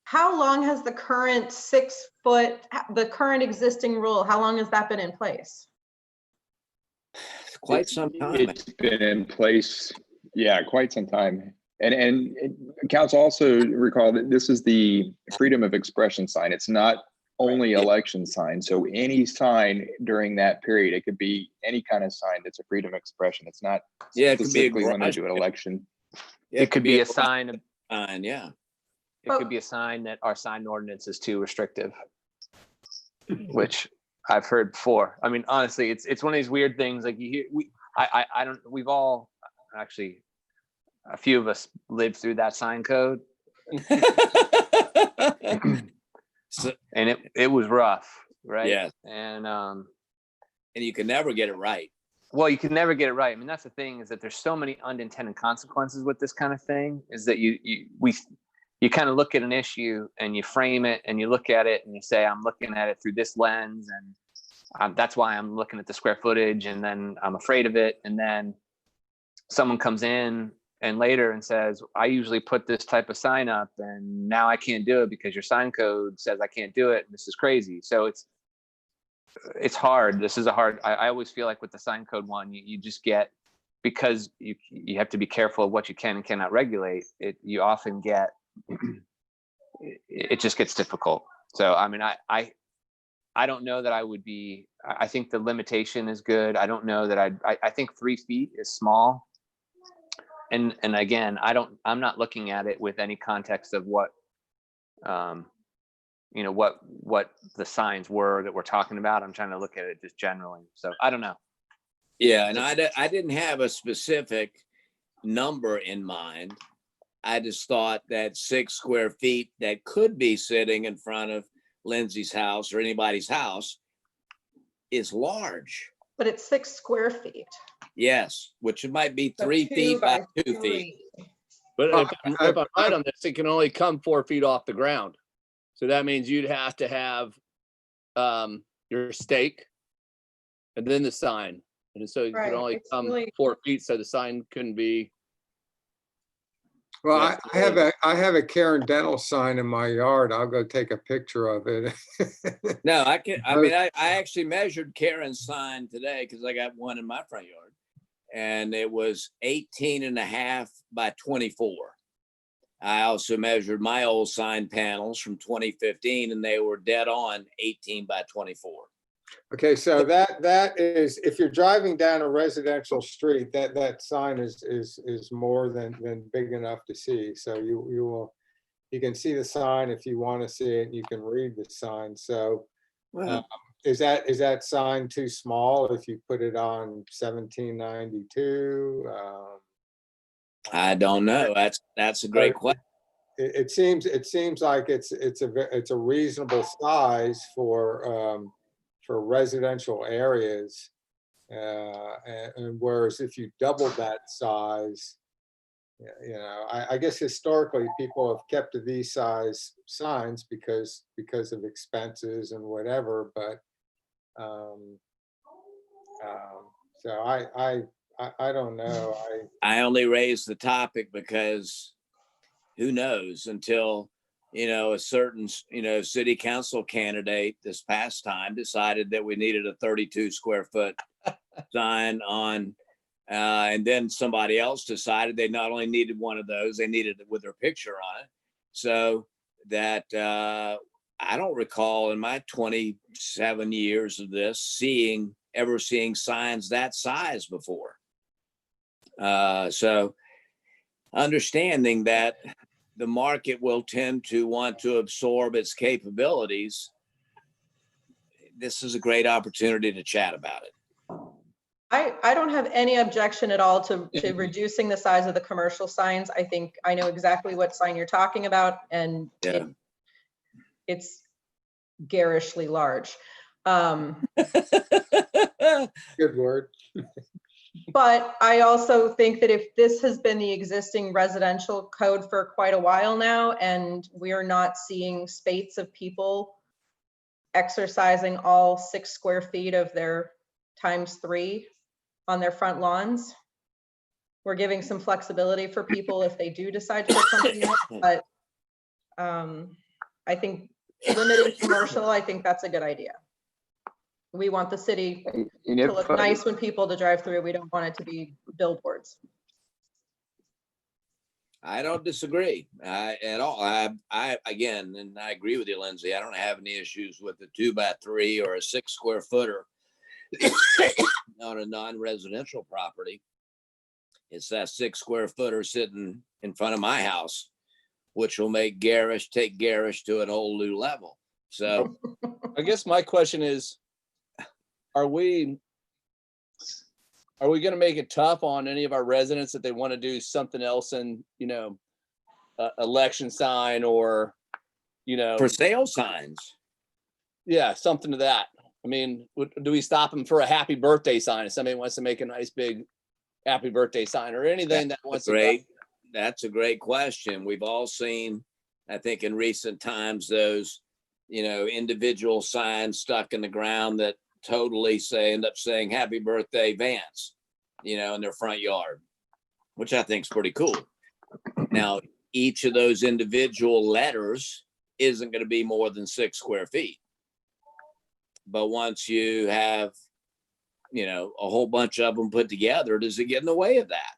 [SPEAKER 9] How long has the current 6 foot, the current existing rule, how long has that been in place?
[SPEAKER 3] Quite some time.
[SPEAKER 10] It's been in place, yeah, quite some time. And council also recall that this is the freedom of expression sign. It's not only election sign. So any sign during that period, it could be any kind of sign that's a freedom of expression. It's not
[SPEAKER 3] Yeah, it could be a
[SPEAKER 10] specifically limited to an election.
[SPEAKER 2] It could be a sign,
[SPEAKER 3] sign, yeah.
[SPEAKER 2] it could be a sign that our sign ordinance is too restrictive, which I've heard before. I mean, honestly, it's one of these weird things, like you hear, we've all, actually, a few of us lived through that sign code. And it was rough, right?
[SPEAKER 3] Yeah.
[SPEAKER 2] And
[SPEAKER 3] you can never get it right.
[SPEAKER 2] well, you can never get it right. I mean, that's the thing, is that there's so many unintended consequences with this kind of thing, is that you kind of look at an issue and you frame it and you look at it and you say, I'm looking at it through this lens, and that's why I'm looking at the square footage, and then I'm afraid of it. And then someone comes in and later and says, I usually put this type of sign up and now I can't do it because your sign code says I can't do it. And this is crazy. So it's hard. This is I always feel like with the sign code one, you just get, because you have to be careful of what you can and cannot regulate, you often get, it just gets difficult. So, I mean, I don't know that I would be, I think the limitation is good. I don't know that I think 3 feet is small. And again, I'm not looking at it with any context of what, what the signs were that we're talking about. I'm trying to look at it just generally. So I don't know.
[SPEAKER 3] Yeah, and I didn't have a specific number in mind. I just thought that 6 square feet that could be sitting in front of Lindsay's house or anybody's house is large.
[SPEAKER 9] But it's 6 square feet.
[SPEAKER 3] Yes, which it might be
[SPEAKER 9] So
[SPEAKER 3] 3
[SPEAKER 9] 2
[SPEAKER 3] feet by 2
[SPEAKER 9] 3.
[SPEAKER 3] feet.
[SPEAKER 1] But if I'm right on this, it can only come 4 feet off the ground. So that means you'd have to have your stake and then the sign. And so it
[SPEAKER 9] Right,
[SPEAKER 1] could only
[SPEAKER 9] it's
[SPEAKER 1] come
[SPEAKER 9] really-
[SPEAKER 1] 4 feet, so the sign couldn't be.
[SPEAKER 6] Well,
[SPEAKER 1] Yeah.
[SPEAKER 6] I have a Karen Dental sign in my yard. I'll go take a picture of it.
[SPEAKER 3] No, I actually measured Karen's sign today because I got one in my front yard. And it was 18.5 by 24. I also measured my old sign panels from 2015 and they were dead on 18 by 24.
[SPEAKER 6] Okay, so that is, if you're driving down a residential street, that sign is more than big enough to see. So you can see the sign if you want to see it. You can read the sign. So is that sign too small if you put it on 1792?
[SPEAKER 3] I don't know. That's a great question.
[SPEAKER 6] it seems like it's a reasonable size for residential areas. And whereas if you doubled that size, I guess historically people have kept to these size signs because of expenses and whatever, but so I don't know.
[SPEAKER 3] I only raised the topic because who knows until, a certain, city council candidate this past time decided that we needed a 32 square foot sign on, and then somebody else decided they not only needed one of those, they needed it with their picture on it. So that, I don't recall in my 27 years of this ever seeing signs that size before. So understanding that the market will tend to want to absorb its capabilities, this is a great opportunity to chat about it.
[SPEAKER 9] I don't have any objection at all to reducing the size of the commercial signs. I think I know exactly what sign you're talking about, and
[SPEAKER 3] Yeah.
[SPEAKER 9] it's garishly large.
[SPEAKER 6] Good word.
[SPEAKER 9] But I also think that if this has been the existing residential code for quite a while now, and we're not seeing spates of people exercising all 6 square feet of their ×3 on their front lawns, we're giving some flexibility for people if they do decide to put something up. But I think limiting commercial, I think that's a good idea. We want the city to look nice when people to drive through. We don't want it to be billboards.
[SPEAKER 3] I don't disagree at all. I again, and I agree with you, Lindsay. I don't have any issues with the 2x3 or a 6 square footer on a non-residential property. It's that 6 square footer sitting in front of my house, which will make take garish to an whole new level. So
[SPEAKER 1] I guess my question is, are we going to make it tough on any of our residents that they want to do something else in, election sign or,
[SPEAKER 3] for sale signs?
[SPEAKER 1] Yeah, something to that. I mean, do we stop them for a happy birthday sign if somebody wants to make a nice big happy birthday sign or anything that wants to?
[SPEAKER 3] That's a great question. We've all seen, I think in recent times, those, individual signs stuck in the ground that totally end up saying happy birthday Vance, in their front yard, which I think is pretty cool. Now, each of those individual letters isn't going to be more than 6 square feet. But once you have, a whole bunch of them put together, does it get in the way of that?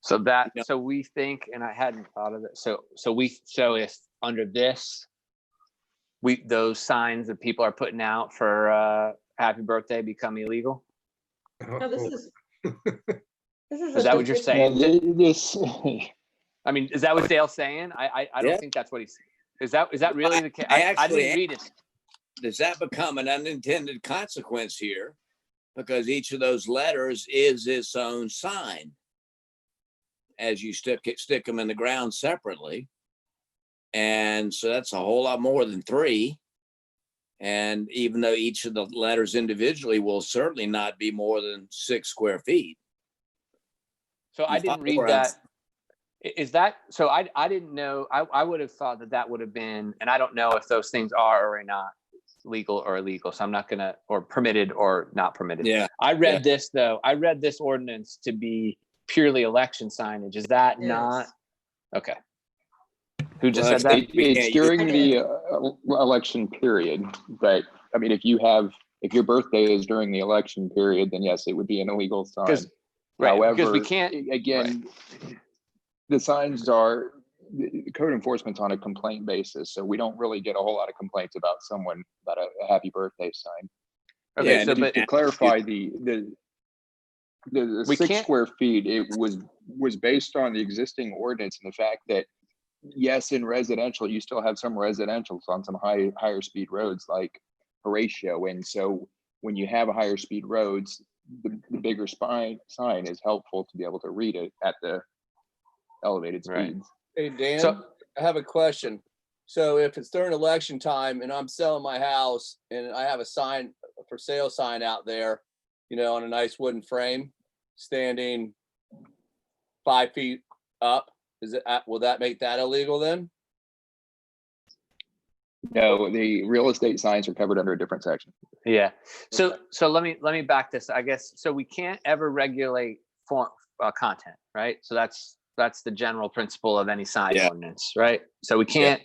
[SPEAKER 2] So we think, and I hadn't thought of it. So if under this, those signs that people are putting out for happy birthday become illegal?
[SPEAKER 9] No, this is
[SPEAKER 2] Is that what you're saying? I mean, is that what Dale's saying? I don't think that's what he's saying. Is that really the case? I didn't read it.
[SPEAKER 3] Does that become an unintended consequence here? Because each of those letters is its own sign as you stick them in the ground separately. And so that's a whole lot more than 3. And even though each of the letters individually will certainly not be more than 6 square feet.
[SPEAKER 2] So I didn't read that. Is that, so I didn't know, I would have thought that would have been, and I don't know if those things are or are not legal or illegal. So I'm not gonna, or permitted or not permitted.
[SPEAKER 3] Yeah.
[SPEAKER 2] I read this though. I read this ordinance to be purely election signage. Is that not? Okay. Who just said that?
[SPEAKER 10] It's during the election period, but I mean, if your birthday is during the election period, then yes, it would be an illegal sign.
[SPEAKER 2] Right,
[SPEAKER 10] However,
[SPEAKER 2] because we can't,
[SPEAKER 10] again, the signs are, code enforcement's on a complaint basis, so we don't really get a whole lot of complaints about a happy birthday sign.
[SPEAKER 2] Okay,
[SPEAKER 10] And
[SPEAKER 2] so but
[SPEAKER 10] to clarify, the 6 square feet, it was based on the existing ordinance and the fact that, yes, in residential, you still have some residentials on some higher speed roads like Horatio. And so when you have a higher speed roads, the bigger sign is helpful to be able to read it at the elevated
[SPEAKER 2] Right.
[SPEAKER 10] speeds.
[SPEAKER 1] Hey, Dan,
[SPEAKER 2] So-
[SPEAKER 1] I have a question. So if it's during election time and I'm selling my house and I have a sign, for sale sign out there, you know, on a nice wooden frame, standing 5 feet up, will that make that illegal then?
[SPEAKER 10] No, the real estate signs are covered under a different section.
[SPEAKER 2] Yeah. So,
[SPEAKER 1] Okay.
[SPEAKER 2] so let me back this, I guess. So we can't ever regulate content, right? So that's the general principle of any sign
[SPEAKER 3] Yeah.
[SPEAKER 2] ordinance, right? So we can't,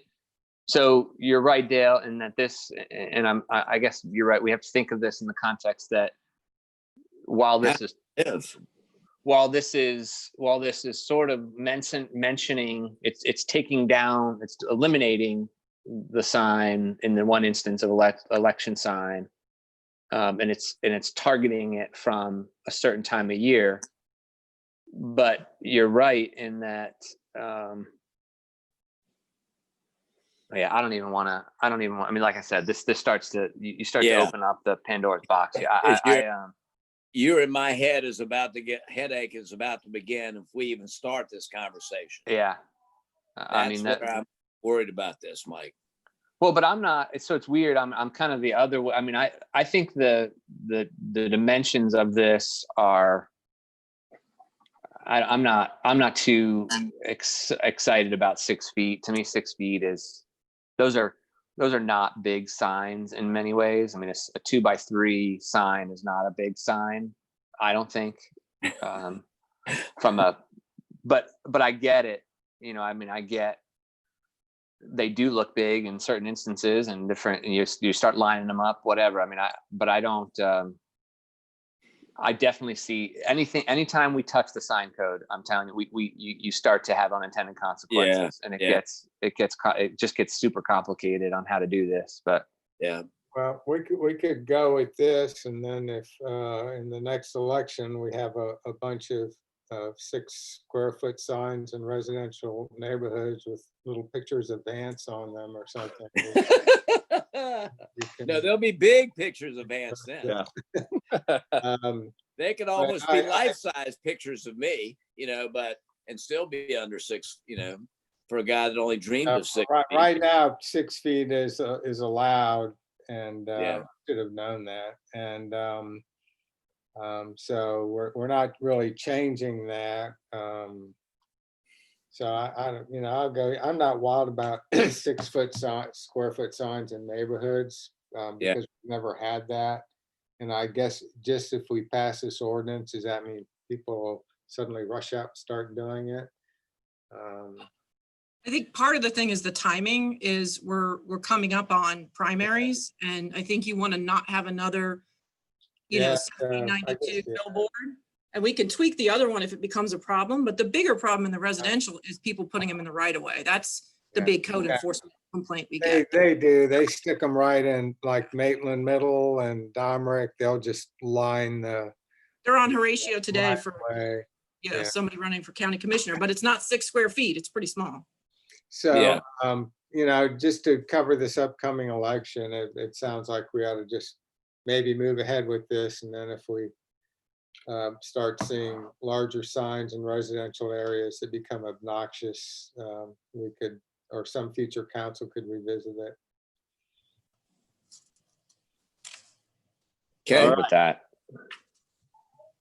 [SPEAKER 2] so you're right, Dale, in that this, and I guess you're right. We have to think of this in the context that while this is sort of mentioning, it's taking down, it's eliminating the sign in the one instance of election sign, and it's targeting it from a certain time of year. But you're right in that, yeah, I don't even want to, I mean, like I said, this starts to, you start to
[SPEAKER 3] Yeah.
[SPEAKER 2] open up the Pandora's box.
[SPEAKER 3] You're in my head is about to get, headache is about to begin if we even start this conversation.
[SPEAKER 2] Yeah. I
[SPEAKER 3] That's
[SPEAKER 2] mean,
[SPEAKER 3] where I'm worried about this, Mike.
[SPEAKER 2] well, but I'm not, so it's weird. I'm kind of the other way. I mean, I think the dimensions of this are, I'm not too excited about 6 feet. To me, 6 feet is, those are not big signs in many ways. I mean, a 2x3 sign is not a big sign, I don't think. But I get it. You know, I mean, I get, they do look big in certain instances and different, and you start lining them up, whatever. I mean, I don't, I definitely see anytime we touch the sign code, I'm telling you, you start to have unintended consequences, and it just gets super complicated on how to do this. But
[SPEAKER 3] Yeah.
[SPEAKER 6] Well, we could go with this, and then if in the next election, we have a bunch of 6 square foot signs in residential neighborhoods with little pictures of ants on them or something.
[SPEAKER 3] No, there'll be big pictures of ants then.
[SPEAKER 1] Yeah.
[SPEAKER 3] They could almost be life-size pictures of me, you know, and still be under 6, you know, for a guy that only dreamed of 6 feet.
[SPEAKER 6] Right now, 6 feet is allowed, and
[SPEAKER 3] Yeah.
[SPEAKER 6] should have known that. And so we're not really changing that. So I don't, you know, I'll go. I'm not wild about 6 foot square foot signs in neighborhoods, because we've never had that. And I guess just if we pass this ordinance, does that mean people will suddenly rush out and start doing it?
[SPEAKER 5] I think part of the thing is the timing is we're coming up on primaries, and I think you want to not have another, you know, 1792 billboard. And we can tweak the other one if it becomes a problem, but the bigger problem in the residential is people putting them in the right of way. That's the big code enforcement complaint we get.
[SPEAKER 6] They do. They stick them right in, like Maitland Middle and Domrick. They'll just line the.
[SPEAKER 5] They're on Horatio today for
[SPEAKER 6] way.
[SPEAKER 5] somebody running for county commissioner, but it's not 6 square feet. It's pretty small.
[SPEAKER 6] So, you know, just to cover this upcoming election, it sounds like we ought to just maybe move ahead with this. And then if we start seeing larger signs in residential areas that become obnoxious, we could, or some future council could revisit it.
[SPEAKER 3] Okay.
[SPEAKER 2] with that.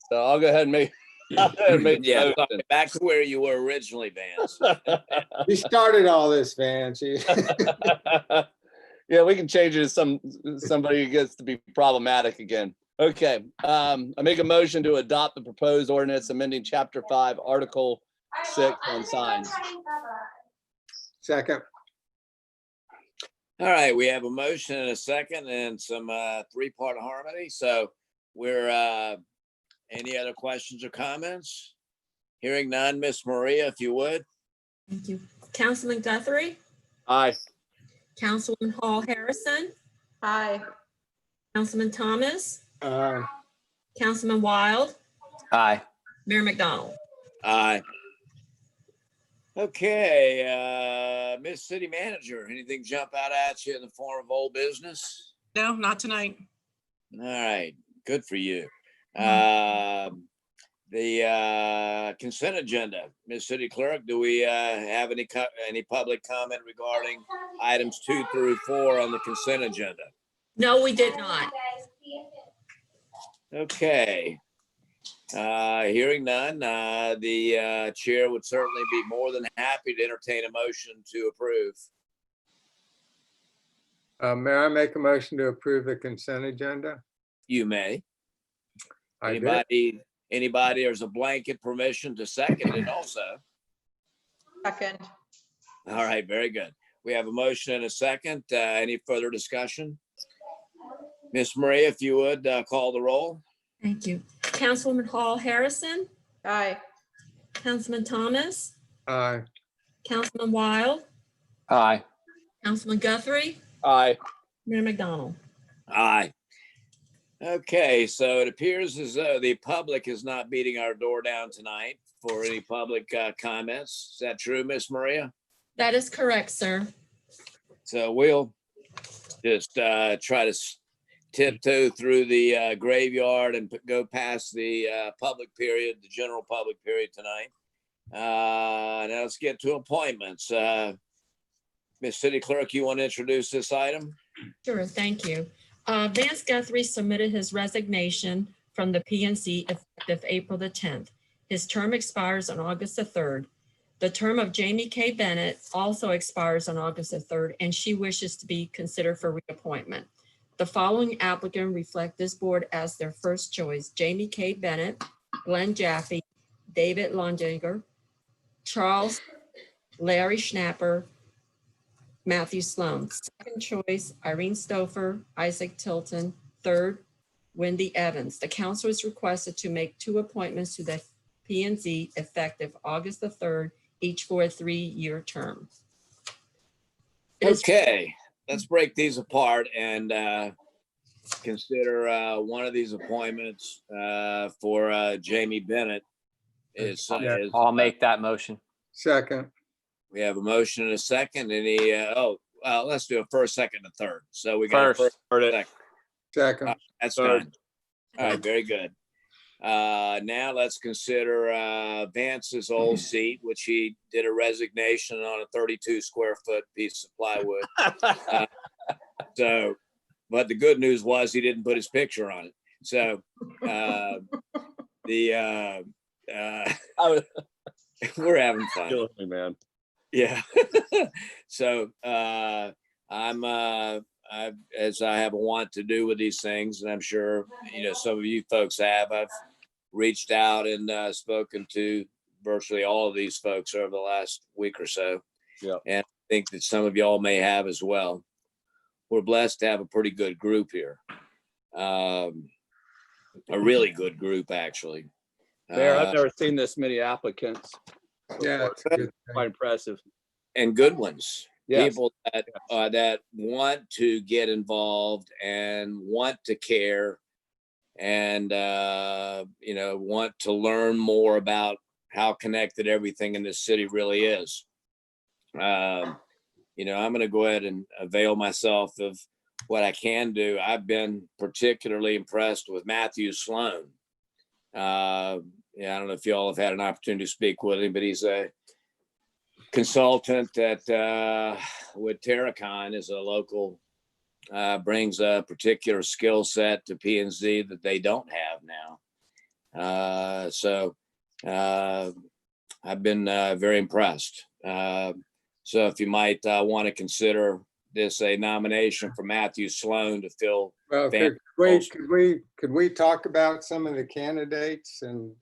[SPEAKER 1] So I'll go ahead and make the
[SPEAKER 3] Yeah,
[SPEAKER 1] motion.
[SPEAKER 3] back to where you were originally, Vance.
[SPEAKER 6] You started all this, Vance.
[SPEAKER 1] Yeah, we can change it to somebody who gets to be problematic again. Okay, I make a motion to adopt the proposed ordinance amending Chapter 5, Article 6 on signs.
[SPEAKER 6] Second.
[SPEAKER 3] All right, we have a motion and a second and some 3-part harmony. So we're any other questions or comments? Hearing none, Miss Maria, if you would.
[SPEAKER 7] Thank you. Councilman Guthrie,
[SPEAKER 1] Aye.
[SPEAKER 7] Councilman Hall Harrison,
[SPEAKER 9] Aye.
[SPEAKER 7] Councilman Thomas,
[SPEAKER 6] Aye.
[SPEAKER 7] Councilman Wild,
[SPEAKER 2] Aye.
[SPEAKER 7] Mayor McDonald.
[SPEAKER 3] Aye. Okay, Miss City Manager, anything jump out at you in the form of old business?
[SPEAKER 5] No, not tonight.
[SPEAKER 3] All right, good for you. The consent agenda. Ms. City Clerk, do we have any public comment regarding items 2 through 4 on the consent agenda?
[SPEAKER 7] No, we did not.
[SPEAKER 3] Okay. Hearing none, the chair would certainly be more than happy to entertain a motion to approve.
[SPEAKER 6] May I make a motion to approve the consent agenda?
[SPEAKER 3] You may.
[SPEAKER 6] I did.
[SPEAKER 3] Anybody, there's a blanket permission to second it also.
[SPEAKER 9] Second.
[SPEAKER 3] All right, very good. We have a motion and a second. Any further discussion? Miss Maria, if you would call the roll.
[SPEAKER 7] Thank you. Councilwoman Hall Harrison,
[SPEAKER 9] Aye.
[SPEAKER 7] Councilman Thomas,
[SPEAKER 6] Aye.
[SPEAKER 7] Councilman Wild,
[SPEAKER 2] Aye.
[SPEAKER 7] Councilman Guthrie,
[SPEAKER 1] Aye.
[SPEAKER 7] Mayor McDonald.
[SPEAKER 3] Aye. Okay, so it appears as though the public is not beating our door down tonight for any public comments. Is that true, Miss Maria?
[SPEAKER 7] That is correct, sir.
[SPEAKER 3] So we'll just try to tiptoe through the graveyard and go past the public period, the general public period tonight. Now let's get to appointments. Miss City Clerk, you want to introduce this item?
[SPEAKER 7] Sure, thank you. Vance Guthrie submitted his resignation from the PNC effective April the 10th. His term expires on August the 3rd. The term of Jamie K. Bennett also expires on August the 3rd, and she wishes to be considered for reappointment. The following applicant reflect this board as their first choice: Jamie K. Bennett, Glenn Jaffe, David Longinger, Charles, Larry Schnapper, Matthew Sloan. Second choice, Irene Stouffer, Isaac Tilton. Third, Wendy Evans. The council is requested to make 2 appointments to the P&Z effective August the 3rd, each for a 3-year term.
[SPEAKER 3] Okay, let's break these apart and consider one of these appointments for Jamie Bennett.
[SPEAKER 2] I'll make that motion.
[SPEAKER 6] Second.
[SPEAKER 3] We have a motion and a second. Any, let's do a first, second, and third. So we got a
[SPEAKER 2] First.
[SPEAKER 3] first, second.
[SPEAKER 6] Second.
[SPEAKER 3] That's
[SPEAKER 1] Third.
[SPEAKER 3] done. All right, very good. Now let's consider Vance's old seat, which he did a resignation on a 32 square foot piece of plywood. So, but the good news was he didn't put his picture on it. So, we're having fun.
[SPEAKER 1] Killing me, man.
[SPEAKER 3] Yeah. So I'm as I have a want to do with these things, and I'm sure some of you folks have. I've reached out and spoken to virtually all of these folks over the last week or so.
[SPEAKER 1] Yeah.
[SPEAKER 3] And I think that some of y'all may have as well. We're blessed to have a pretty good group here. A really good group, actually.
[SPEAKER 1] Mayor, I've never seen this many applicants.
[SPEAKER 6] Yeah, that's a good thing.
[SPEAKER 1] Quite impressive.
[SPEAKER 3] And good ones.
[SPEAKER 1] Yes.
[SPEAKER 3] People that want to get involved and want to care and want to learn more about how connected everything in this city really is. I'm going to go ahead and avail myself of what I can do. I've been particularly impressed with Matthew Sloan. I don't know if you all have had an opportunity to speak with him, but he's a consultant that with Terracon is a local, brings a particular skill set to P&Z that they don't have now. So I've been very impressed. So if you might want to consider this a nomination for Matthew Sloan to fill.
[SPEAKER 6] Well, could we talk about some of the candidates and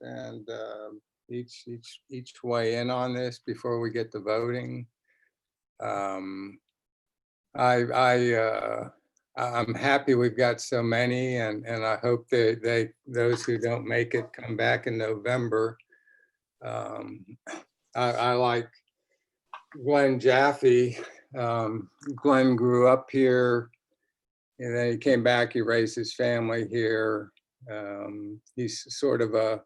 [SPEAKER 6] each weigh in on this before we get to voting? I'm happy we've got so many, and I hope that those who don't make it come back in November. I like Glenn Jaffe. Glenn grew up here, and then he came back. He raised his family here. He's sort of a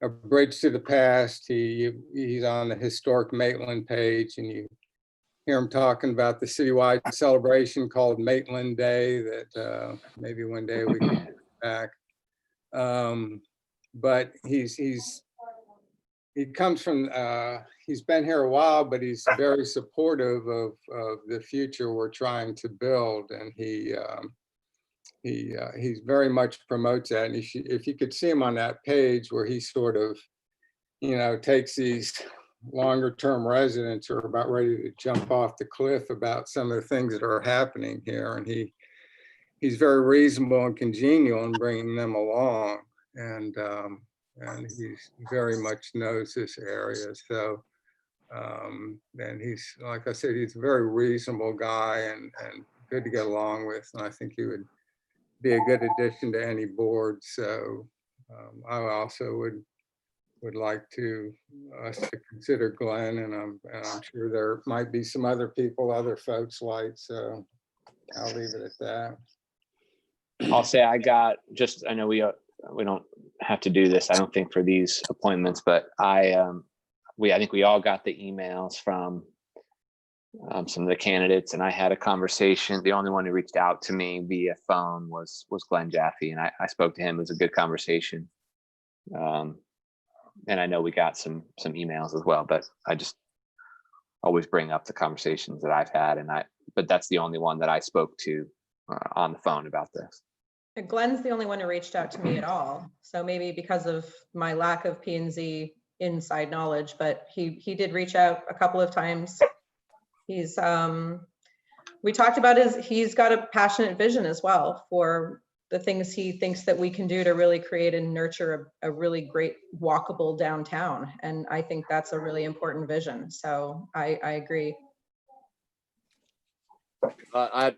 [SPEAKER 6] bridge to the past. He's on the historic Maitland page, and you hear him talking about the citywide celebration called Maitland Day that maybe one day we can get back. but he comes from, he's been here a while, but he's very supportive of the future we're trying to build. And he very much promotes that. And if you could see him on that page where he sort of, takes these longer term residents who are about ready to jump off the cliff about some of the things that are happening here. And he's very reasonable and congenial in bringing them along. And he's very much knows this area. So, and he's, like I said, he's a very reasonable guy and good to get along with. And I think he would be a good addition to any board. So I also would like us to consider Glenn, and I'm sure there might be some other people, other folks like, so I'll leave it at that.
[SPEAKER 2] I'll say I know we don't have to do this, I don't think, for these appointments, but I think we all got the emails from some of the candidates, and I had a conversation. The only one who reached out to me via phone was Glenn Jaffe, and I spoke to him. It was a good conversation. And I know we got some emails as well, but I just always bring up the conversations that I've had, but that's the only one that I spoke to on the phone about this.
[SPEAKER 9] Glenn's the only one who reached out to me at all. So maybe because of my lack of P&Z inside knowledge, but he did reach out a couple of times. He's we talked about he's got a passionate vision as well for the things he thinks that we can do to really create and nurture a really great walkable downtown. And I think that's a really important vision. So I agree.
[SPEAKER 1] I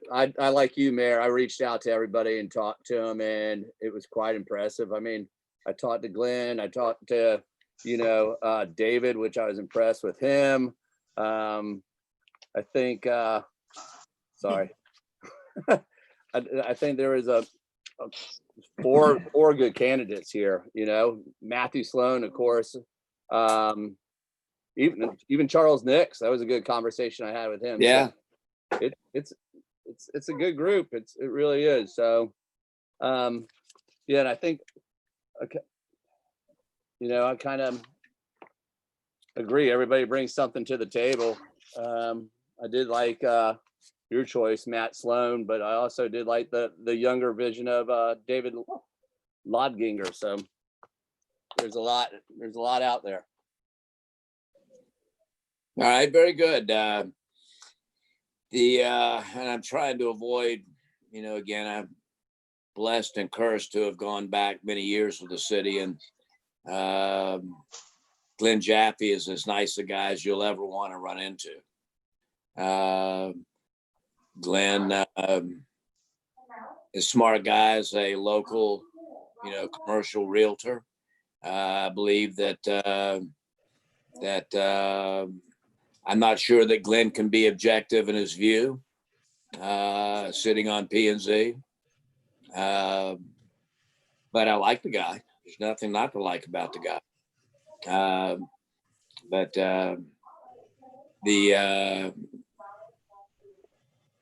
[SPEAKER 1] like you, Mayor. I reached out to everybody and talked to them, and it was quite impressive. I mean, I talked to Glenn, I talked to, David, which I was impressed with him. I think, sorry. I think there was four good candidates here, Matthew Sloan, of course, even Charles Nix. That was a good conversation I had with him.
[SPEAKER 3] Yeah.
[SPEAKER 1] So it's a good group. It really is. So, yeah, and I think, okay, I kind of agree. Everybody brings something to the table. I did like your choice, Matt Sloan, but I also did like the younger vision of David Lodginger. So there's a lot out there.
[SPEAKER 3] All right, very good. And I'm trying to avoid, again, I'm blessed and cursed to have gone back many years with the city, and Glenn Jaffe is as nice a guy as you'll ever want to run into. Glenn is a smart guy, is a local, commercial realtor. I believe that I'm not sure that Glenn can be objective in his view, sitting on P&Z. But I like the guy. There's nothing not to like about the guy.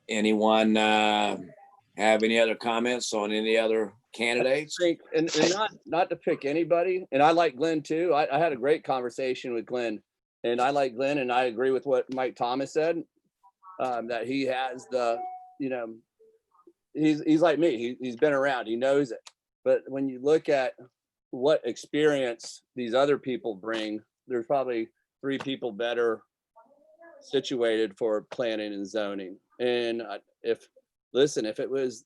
[SPEAKER 3] Anyone have any other comments on any other candidates?
[SPEAKER 1] I think, and not to pick anybody, and I like Glenn too. I had a great conversation with Glenn, and I like Glenn, and I agree with what Mike Thomas said, that he has he's like me. He's been around. He knows it. But when you look at what experience these other people bring, there's probably 3 people better situated for planning and zoning. And if it was,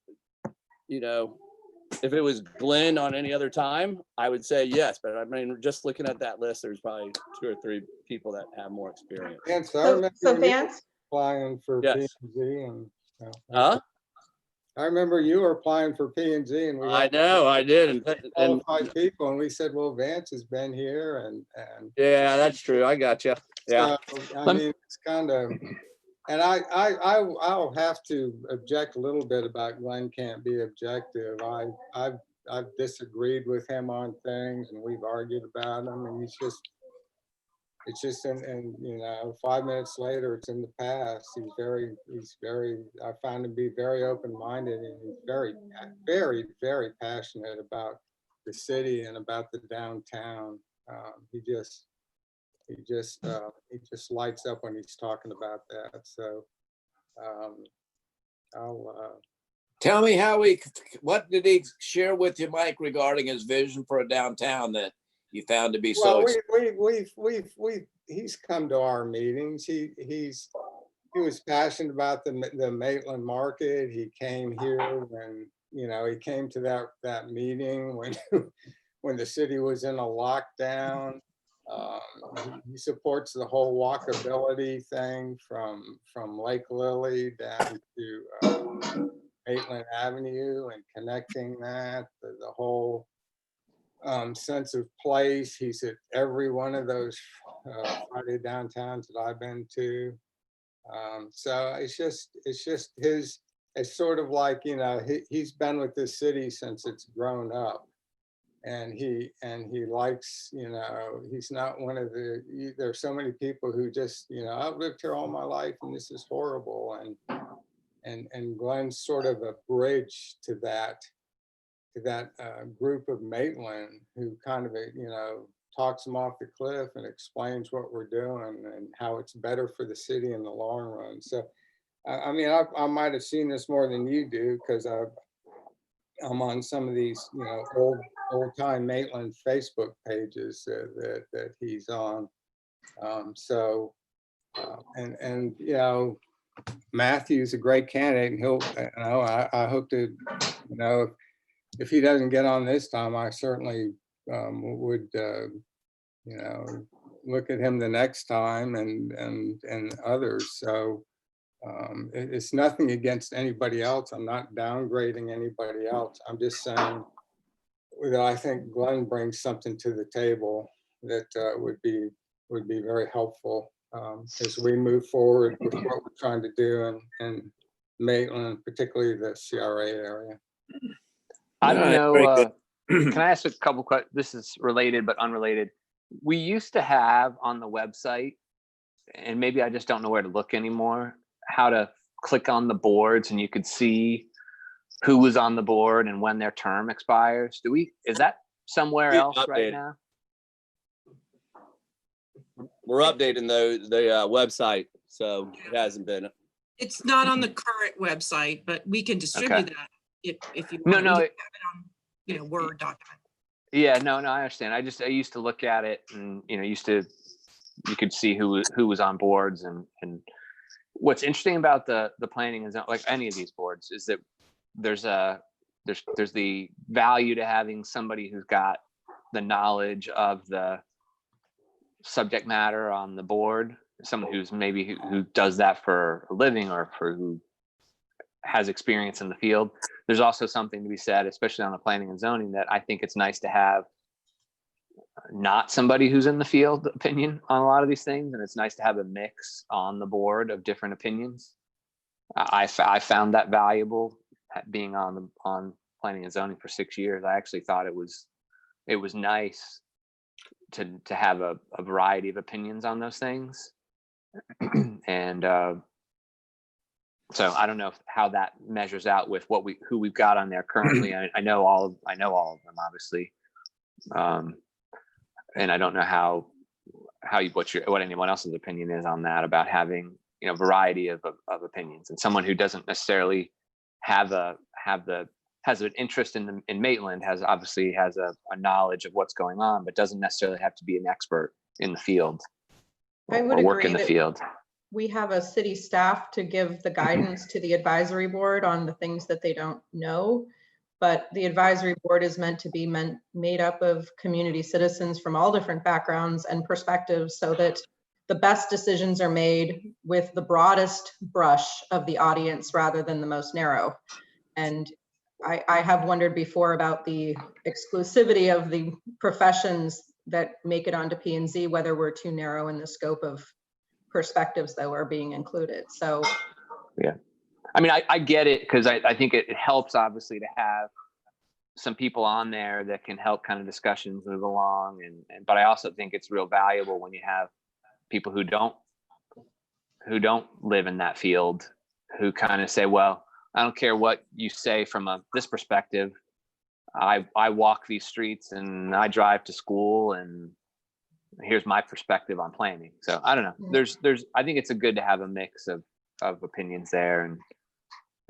[SPEAKER 1] if it was Glenn on any other time, I would say yes. But I mean, just looking at that list, there's probably 2 or 3 people that have more experience.
[SPEAKER 6] And
[SPEAKER 9] So Vance,
[SPEAKER 6] applying for
[SPEAKER 1] Yes.
[SPEAKER 6] P&Z, and
[SPEAKER 1] Huh?
[SPEAKER 6] I remember you were applying for P&Z, and we
[SPEAKER 1] I
[SPEAKER 6] had
[SPEAKER 1] know I did, and
[SPEAKER 6] qualified people, and we said, well, Vance has been here, and
[SPEAKER 1] yeah, that's true. I got you. Yeah.
[SPEAKER 6] so, I mean, it's kind of, and I'll have to object a little bit about Glenn can't be objective. I've disagreed with him on things, and we've argued about them, and it's just and 5 minutes later, it's in the past. He's very, I found him to be very open-minded, and he's very, very, very passionate about the city and about the downtown. He just lights up when he's talking about that. So I'll
[SPEAKER 3] Tell me what did he share with you, Mike, regarding his vision for a downtown that you found to be so?
[SPEAKER 6] He's come to our meetings. He was passionate about the Maitland market. He came here when, he came to that meeting when the city was in a lockdown. He supports the whole walkability thing from Lake Lily down to Maitland Avenue and connecting that, the whole sense of place. He's at every one of those Friday downtowns that I've been to. So it's sort of like, he's been with this city since it's grown up. And he likes, he's not one of there's so many people who just, I've lived here all my life and this is horrible. And Glenn's sort of a bridge to that group of Maitland who kind of, talks them off the cliff and explains what we're doing and how it's better for the city in the long run. So, I mean, I might have seen this more than you do because I'm on some of these, old time Maitland Facebook pages that he's on. Matthew's a great candidate, and I hope to, if he doesn't get on this time, I certainly would, look at him the next time and others. So it's nothing against anybody else. I'm not downgrading anybody else. I'm just saying that I think Glenn brings something to the table that would be very helpful as we move forward with what we're trying to do in Maitland, particularly the CRA area.
[SPEAKER 2] I don't know. Can I ask a couple questions? This is related but unrelated. We used to have on the website, and maybe I just don't know where to look anymore, how to click on the boards and you could see who was on the board and when their term expires. Is that somewhere else right now?
[SPEAKER 1] We're updating the website, so it hasn't been.
[SPEAKER 5] It's not on the current website, but we can distribute that if you want.
[SPEAKER 2] No.
[SPEAKER 5] We just have it on, Word document.
[SPEAKER 2] Yeah, no, I understand. I used to look at it and, you could see who was on boards and what's interesting about the planning is not like any of these boards is that there's the value to having somebody who's got the knowledge of the subject matter on the board, someone who's maybe who does that for a living or who has experience in the field. There's also something to be said, especially on the planning and zoning, that I think it's nice to have not somebody who's in the field opinion on a lot of these things. And it's nice to have a mix on the board of different opinions. I found that valuable being on planning and zoning for 6 years. I actually thought it was nice to have a variety of opinions on those things. And so I don't know how that measures out with who we've got on there currently. I know all of them, obviously. And I don't know what anyone else's opinion is on that, about having, variety of opinions, and someone who doesn't necessarily has an interest in Maitland obviously has a knowledge of what's going on, but doesn't necessarily have to be an expert in the field or work in the field.
[SPEAKER 9] We have a city staff to give the guidance to the advisory board on the things that they don't know. But the advisory board is meant to be made up of community citizens from all different backgrounds and perspectives, so that the best decisions are made with the broadest brush of the audience rather than the most narrow. And I have wondered before about the exclusivity of the professions that make it onto P&Z, whether we're too narrow in the scope of perspectives that are being included. So
[SPEAKER 2] yeah, I mean, I get it, because I think it helps obviously to have some people on there that can help kind of discussions move along, but I also think it's real valuable when you have people who don't live in that field, who kind of say, well, I don't care what you say from this perspective. I walk these streets and I drive to school, and here's my perspective on planning. So I don't know. I think it's good to have a mix of opinions there,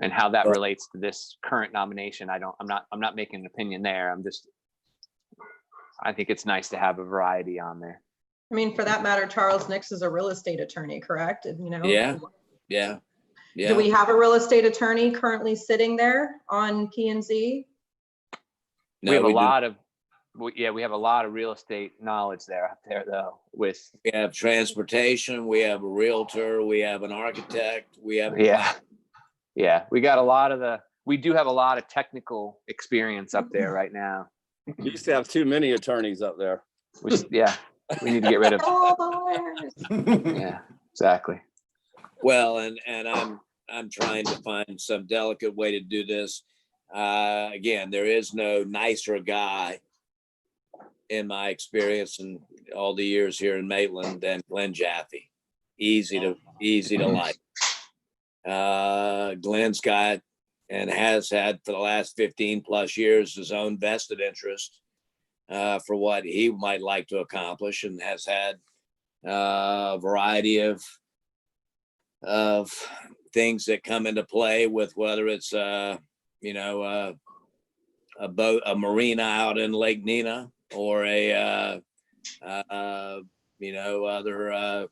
[SPEAKER 2] and how that relates to this current nomination. I'm not making an opinion there. I think it's nice to have a variety on there.
[SPEAKER 9] I mean, for that matter, Charles Nix is a real estate attorney, correct? And,
[SPEAKER 3] Yeah.
[SPEAKER 9] Do we have a real estate attorney currently sitting there on P&Z?
[SPEAKER 3] No,
[SPEAKER 2] we have a lot of real estate knowledge there up there, though.
[SPEAKER 3] We have transportation, we have a realtor, we have an architect, we have.
[SPEAKER 2] We do have a lot of technical experience up there right now.
[SPEAKER 1] We used to have too many attorneys up there.
[SPEAKER 2] We need to get rid of.
[SPEAKER 9] All the lawyers.
[SPEAKER 2] Yeah, exactly.
[SPEAKER 3] Well, and I'm trying to find some delicate way to do this. Again, there is no nicer guy in my experience and all the years here in Maitland than Glenn Jaffe. Easy to like. Glenn's got and has had for the last 15 plus years his own vested interest for what he might like to accomplish, and has had a variety of things that come into play with whether it's a boat, a marina out in Lake Nina, or other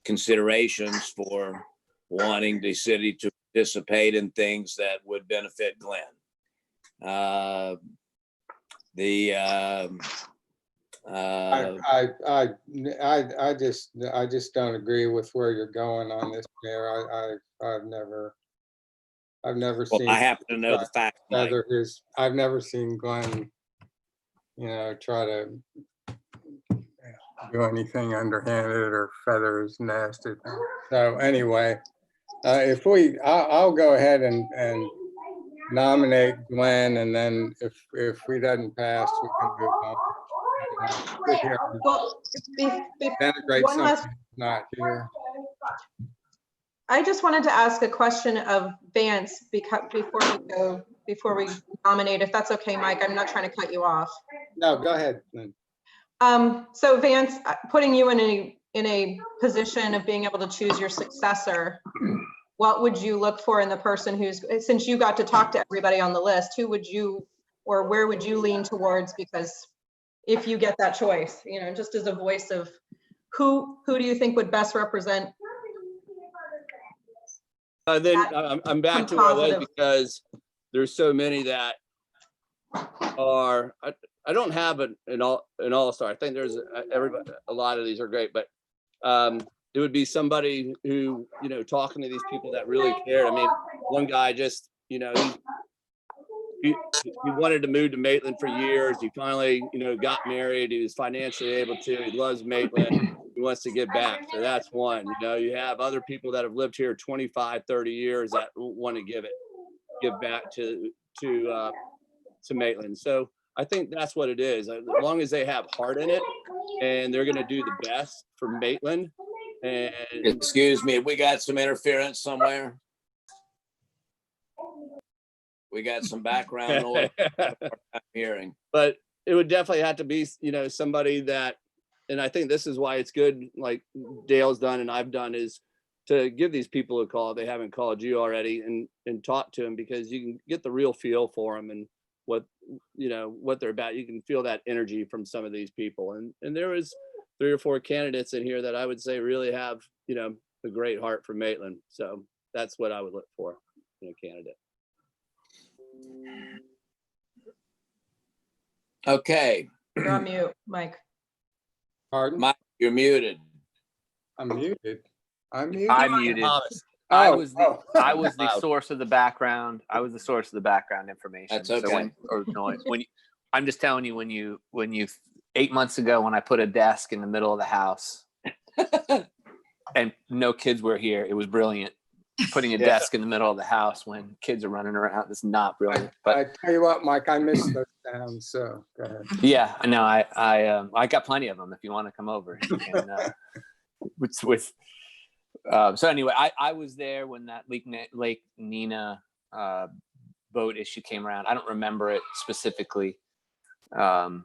[SPEAKER 3] considerations for wanting the city to participate in things that would benefit Glenn.
[SPEAKER 6] I just don't agree with where you're going on this, Mayor. I've never seen.
[SPEAKER 3] I happen to know the fact.
[SPEAKER 6] I've never seen Glenn, try to do anything underhanded or feather his nest. So anyway, I'll go ahead and nominate Glenn, and then if we doesn't pass, we can move on.
[SPEAKER 9] Well,
[SPEAKER 6] Denigrate
[SPEAKER 9] one last-
[SPEAKER 6] something that's not here.
[SPEAKER 9] I just wanted to ask a question of Vance before we nominate, if that's okay, Mike. I'm not trying to cut you off.
[SPEAKER 6] No, go ahead, Lynn.
[SPEAKER 9] So Vance, putting you in a position of being able to choose your successor, what would you look for in the person since you got to talk to everybody on the list, who would you, or where would you lean towards? Because if you get that choice, just as a voice of who do you think would best represent?
[SPEAKER 1] Then I'm back to where I was, because there's so many that are. I don't have an all-star. I think there's everybody. A lot of these are great, but it would be somebody who, talking to these people that really cared. I mean, one guy just, he wanted to move to Maitland for years. He finally, got married. He was financially able to. He loves Maitland. He wants to give back. So that's one. You have other people that have lived here 25, 30 years that want to give back to Maitland. So I think that's what it is. As long as they have heart in it and they're going to do the best for Maitland. And
[SPEAKER 3] excuse me, we got some interference somewhere. We got some background noise I'm hearing.
[SPEAKER 1] But it would definitely have to be, somebody that, and I think this is why it's good, like Dale's done and I've done, is to give these people a call. They haven't called you already, and talk to them, because you can get the real feel for them and what they're about. You can feel that energy from some of these people. And there was 3 or 4 candidates in here that I would say really have, a great heart for Maitland. So that's what I would look for in a candidate.
[SPEAKER 3] Okay.
[SPEAKER 9] You're on mute, Mike.
[SPEAKER 6] Pardon?
[SPEAKER 3] Mike, you're muted.
[SPEAKER 6] I'm muted. I'm muted.
[SPEAKER 2] I'm muted. I was the source of the background. I was the source of the background information.
[SPEAKER 3] That's okay.
[SPEAKER 2] Or noise. I'm just telling you, when you 8 months ago, when I put a desk in the middle of the house and no kids were here, it was brilliant. Putting a desk in the middle of the house when kids are running around is not brilliant. But
[SPEAKER 6] I tell you what, Mike, I missed those sounds. So go ahead.
[SPEAKER 2] Yeah, I know. I got plenty of them if you want to come over. So anyway, I was there when that Lake Nina boat issue came around. I don't remember it specifically, kind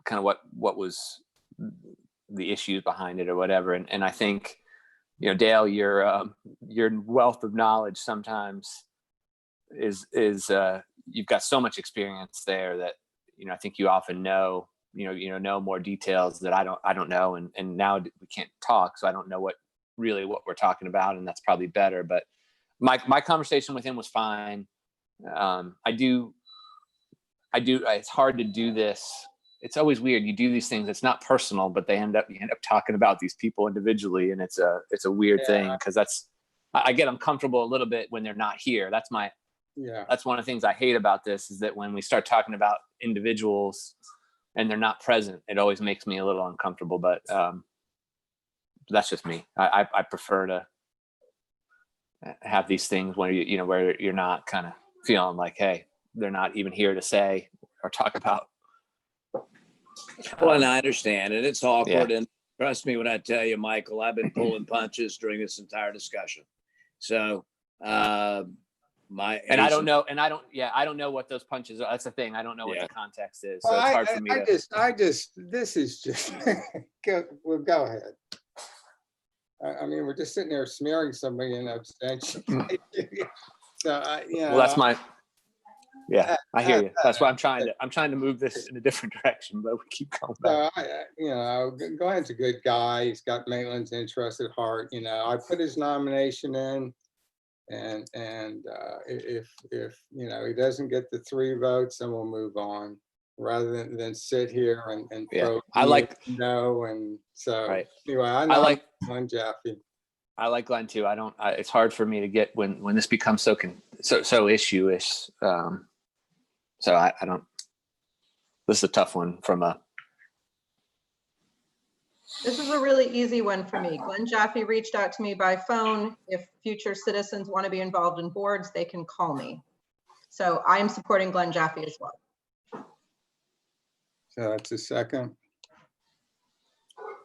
[SPEAKER 2] of what was the issues behind it or whatever. And I think, Dale, your wealth of knowledge sometimes is you've got so much experience there that, I think you often know more details that I don't know. And now we can't talk, so I don't know what we're talking about. And that's probably better. But my conversation with him was fine. It's hard to do this. It's always weird. You do these things. It's not personal, but you end up talking about these people individually. And it's a weird thing, because I get uncomfortable a little bit when they're not here. That's one of the things I hate about this, is that when we start talking about individuals and they're not present, it always makes me a little uncomfortable. But that's just me. I prefer to have these things where where you're not kind of feeling like, hey, they're not even here to say or talk about.
[SPEAKER 3] Well, and I understand it. It's awkward.
[SPEAKER 2] Yeah.
[SPEAKER 3] And trust me when I tell you, Michael, I've been pulling punches during this entire discussion. So,
[SPEAKER 2] I don't know what those punches are. That's the thing. I don't know what the context is. So it's hard for me
[SPEAKER 6] this is just, go ahead. I mean, we're just sitting there smearing somebody in abstention. So,
[SPEAKER 2] well, that's I hear you. That's why I'm trying to move this in a different direction, but we keep going back.
[SPEAKER 6] Glenn's a good guy. He's got Maitland's interest at heart. I put his nomination in, and if he doesn't get the 3 votes, then we'll move on, rather than sit here and throw and so
[SPEAKER 2] right.
[SPEAKER 6] Anyway, I like Glenn Jaffe.
[SPEAKER 2] I like Glenn too. It's hard for me to get when this becomes so issue-ish. So I don't. This is a tough one
[SPEAKER 9] This is a really easy one for me. Glenn Jaffe reached out to me by phone. If future citizens want to be involved in boards, they can call me. So I'm supporting Glenn Jaffe as well.
[SPEAKER 6] So that's a second.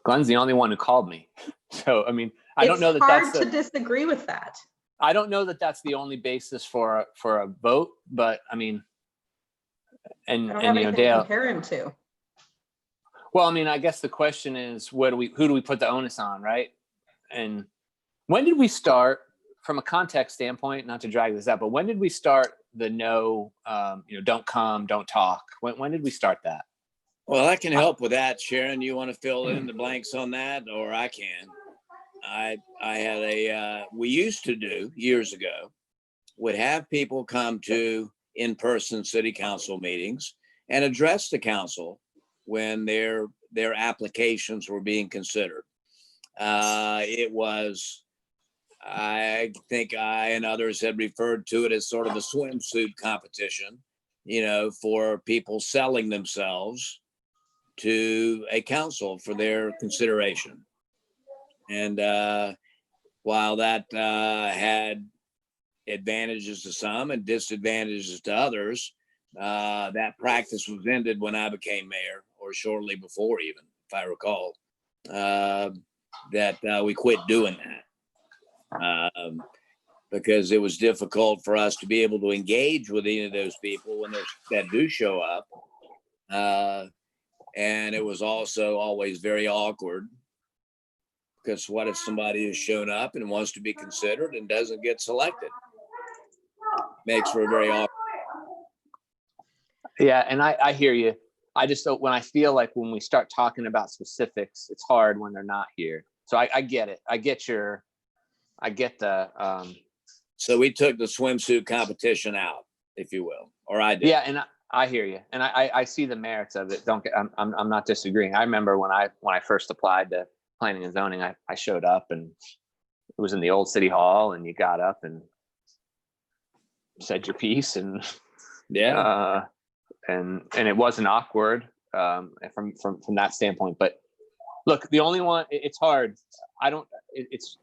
[SPEAKER 2] Glenn's the only one who called me. So, I mean, I don't know that
[SPEAKER 9] it's hard to disagree with that.
[SPEAKER 2] I don't know that that's the only basis for a vote, but I mean, and Dale,
[SPEAKER 9] to compare him to.
[SPEAKER 2] Well, I mean, I guess the question is, who do we put the onus on, right? And when did we start, from a context standpoint, not to drag this out, but when did we start the don't come, don't talk? When did we start that?
[SPEAKER 3] Well, I can help with that, Sharon. You want to fill in the blanks on that, or I can. I had we used to do years ago, would have people come to in-person city council meetings and address the council when their applications were being considered. It was, I think I and others had referred to it as sort of a swimsuit competition, for people selling themselves to a council for their consideration. And while that had advantages to some and disadvantages to others, that practice was ended when I became mayor, or shortly before even, if I recall, that we quit doing that. Because it was difficult for us to be able to engage with any of those people when that do show up. And it was also always very awkward, because what if somebody has shown up and wants to be considered and doesn't get selected? Makes for a very awkward.
[SPEAKER 2] Yeah, and I hear you. I just don't, when I feel like when we start talking about specifics, it's hard when they're not here. So I get it. I get the.
[SPEAKER 3] So we took the swimsuit competition out, if you will, or I did.
[SPEAKER 2] Yeah, and I hear you, and I see the merits of it. I'm not disagreeing. I remember when I first applied to planning and zoning, I showed up, and it was in the old city hall, and you got up and said your piece, and and it wasn't awkward from that standpoint. But look, the only one, it's hard.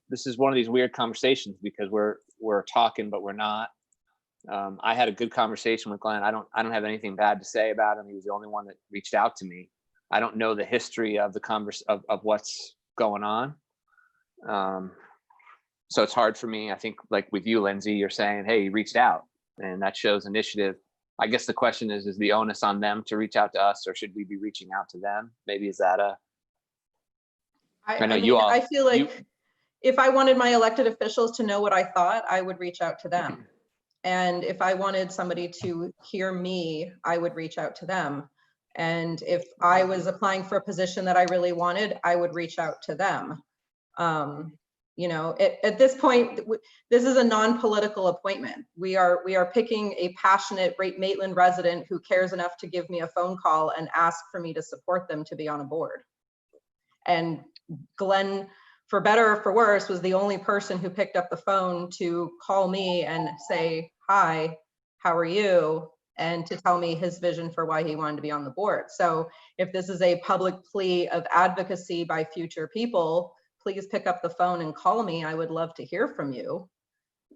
[SPEAKER 2] This is one of these weird conversations, because we're talking, but we're not. I had a good conversation with Glenn. I don't have anything bad to say about him. He was the only one that reached out to me. I don't know the history of the of what's going on. So it's hard for me. I think, like with you, Lindsay, you're saying, hey, he reached out. and that shows initiative. I guess the question is the onus on them to reach out to us, or should we be reaching out to them? Maybe is that I know you all.
[SPEAKER 9] I feel like if I wanted my elected officials to know what I thought, I would reach out to them. And if I wanted somebody to hear me, I would reach out to them. And if I was applying for a position that I really wanted, I would reach out to them. You know, at this point, this is a non-political appointment. We are picking a passionate Maitland resident who cares enough to give me a phone call and ask for me to support them to be on a board. And Glenn, for better or for worse, was the only person who picked up the phone to call me and say, hi, how are you? And to tell me his vision for why he wanted to be on the board. So if this is a public plea of advocacy by future people, please pick up the phone and call me. I would love to hear from you.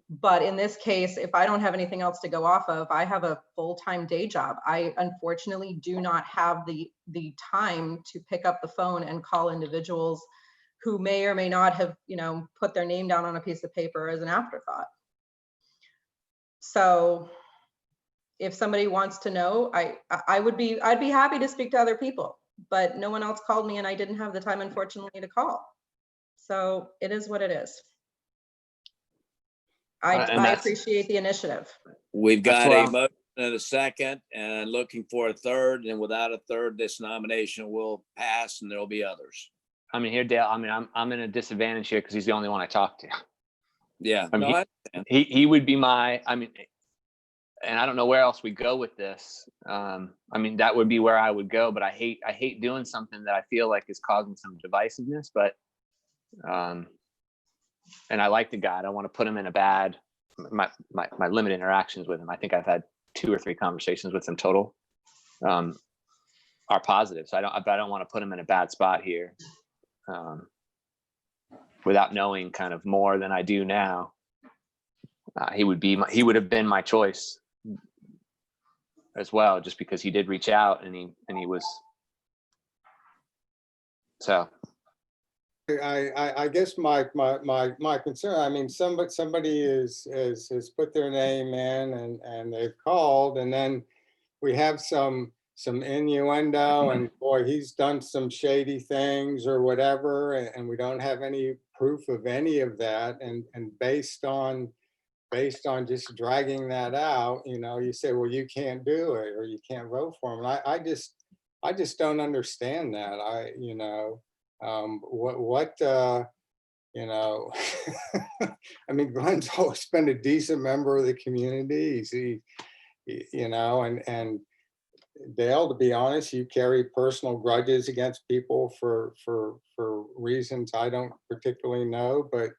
[SPEAKER 9] But in this case, if I don't have anything else to go off of, I have a full-time day job. I unfortunately do not have the time to pick up the phone and call individuals who may or may not have, you know, put their name down on a piece of paper as an afterthought. So if somebody wants to know, I'd be happy to speak to other people, but no one else called me and I didn't have the time, unfortunately, to call. So it is what it is. I appreciate the initiative.
[SPEAKER 3] We've got a motion and a second and looking for a third, and without a third, this nomination will pass and there'll be others.
[SPEAKER 2] I mean, here, Dale, I mean, I'm in a disadvantage here because he's the only one I talk to.
[SPEAKER 3] Yeah.
[SPEAKER 2] I mean, he would be my, I mean, and I don't know where else we go with this. I mean, that would be where I would go, but I hate doing something that I feel like is causing some divisiveness, but, and I like the guy. I don't want to put him in a bad, my limited interactions with him. I think I've had 2 or 3 conversations with him total, are positive. So I don't want to put him in a bad spot here. Without knowing kind of more than I do now, he would have been my choice as well, just because he did reach out and he was so.
[SPEAKER 6] I guess my concern, I mean, somebody has put their name in and they've called, and then we have some innuendo and boy, he's done some shady things or whatever, and we don't have any proof of any of that, and based on just dragging that out, you know, you say, well, you can't do it or you can't vote for him. And I just don't understand that. You know, you know, I mean, Glenn's always been a decent member of the community. You know, and Dale, to be honest, you carry personal grudges against people for reasons I don't particularly know, but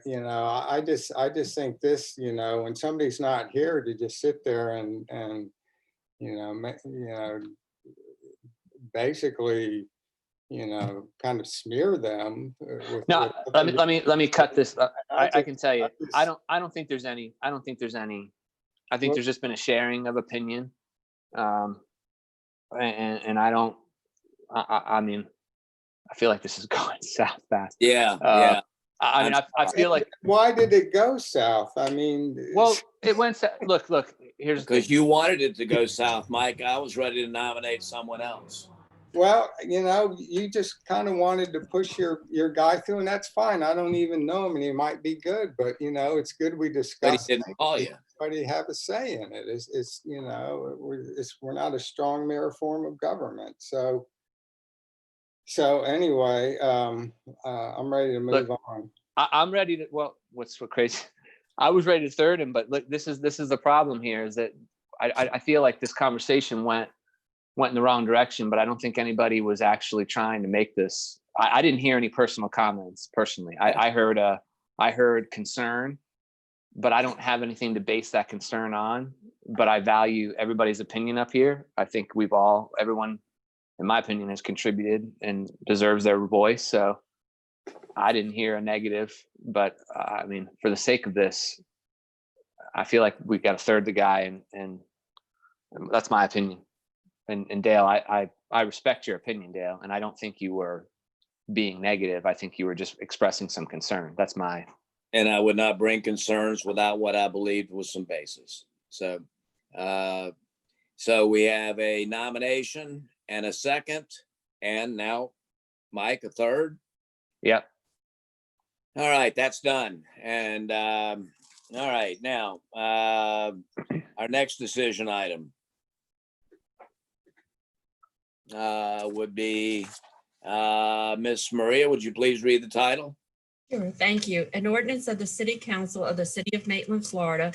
[SPEAKER 6] you know, I just think this, you know, when somebody's not here to just sit there and you know, basically, you know, kind of smear them.
[SPEAKER 2] Let me cut this. I can tell you, I don't think there's any. I think there's just been a sharing of opinion, and I don't. I mean, I feel like this is going south fast.
[SPEAKER 3] Yeah, yeah.
[SPEAKER 2] I mean, I feel like.
[SPEAKER 6] Why did it go south? I mean,
[SPEAKER 2] well, it went south. Look. Here's
[SPEAKER 3] because you wanted it to go south, Mike. I was ready to nominate someone else.
[SPEAKER 6] Well, you know, you just kind of wanted to push your guy through, and that's fine. I don't even know him, and he might be good, but you know, it's good we discussed.
[SPEAKER 3] But he didn't call you.
[SPEAKER 6] Everybody have a say in it. It's you know, we're not a strong mirror form of government. So anyway, I'm ready to move on.
[SPEAKER 2] I'm ready to. Well, what's so crazy? I was ready to third him, but look, this is the problem here is that I feel like this conversation went in the wrong direction, but I don't think anybody was actually trying to make this. I didn't hear any personal comments personally. I heard concern, but I don't have anything to base that concern on. But I value everybody's opinion up here. I think everyone, in my opinion, has contributed and deserves their voice. So I didn't hear a negative, but I mean, for the sake of this, I feel like we got to third the guy, and that's my opinion. And Dale, I respect your opinion, Dale, and I don't think you were being negative. I think you were just expressing some concern. That's my
[SPEAKER 3] And I would not bring concerns without what I believed was some basis. So, so we have a nomination and a second, and now Mike, a third.
[SPEAKER 2] Yep.
[SPEAKER 3] All right, that's done. And all right, now our next decision item would be Miss Maria. Would you please read the title?
[SPEAKER 7] Sure, thank you. An ordinance of the City Council of the City of Maitland, Florida,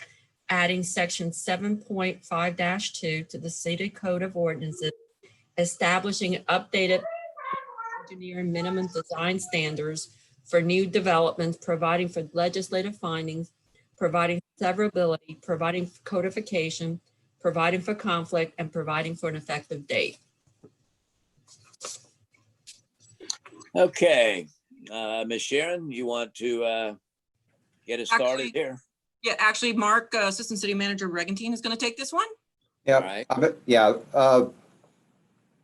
[SPEAKER 7] adding section 7.5-2 to the City Code of Ordinances, establishing updated engineering minimum design standards for new developments, providing for legislative findings, providing severability, providing for codification, providing for conflict, and providing for an effective date.
[SPEAKER 3] Okay, Miss Sharon, you want to get us started
[SPEAKER 5] Actually-
[SPEAKER 3] here?
[SPEAKER 5] Yeah, actually, Mark, Assistant City Manager Regentine is going to take this one.
[SPEAKER 3] All
[SPEAKER 11] Yeah,
[SPEAKER 3] right.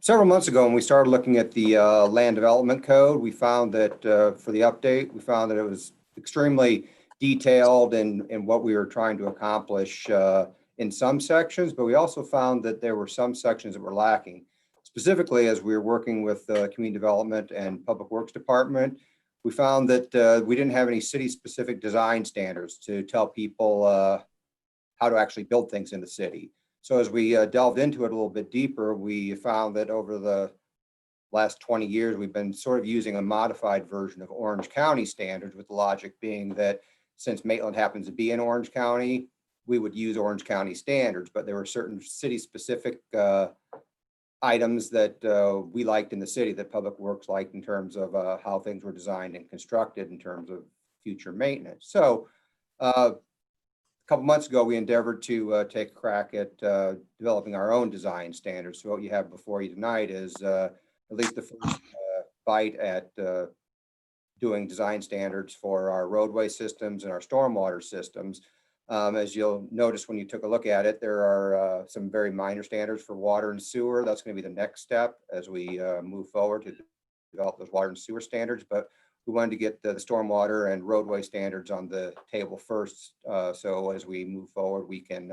[SPEAKER 11] several months ago, when we started looking at the land development code, we found that for the update, we found that it was extremely detailed in what we were trying to accomplish in some sections, but we also found that there were some sections that were lacking. Specifically, as we were working with the Community Development and Public Works Department, we found that we didn't have any city-specific design standards to tell people how to actually build things in the city. So as we delved into it a little bit deeper, we found that over the last 20 years, we've been sort of using a modified version of Orange County standards, with the logic being that since Maitland happens to be in Orange County, we would use Orange County standards, but there were certain city-specific items that we liked in the city that Public Works liked in terms of how things were designed and constructed in terms of future maintenance. So a couple months ago, we endeavored to take a crack at developing our own design standards. So what you have before you tonight is at least the first bite at doing design standards for our roadway systems and our stormwater systems. As you'll notice when you took a look at it, there are some very minor standards for water and sewer. That's going to be the next step as we move forward to develop those water and sewer standards. But we wanted to get the stormwater and roadway standards on the table first. So as we move forward, we can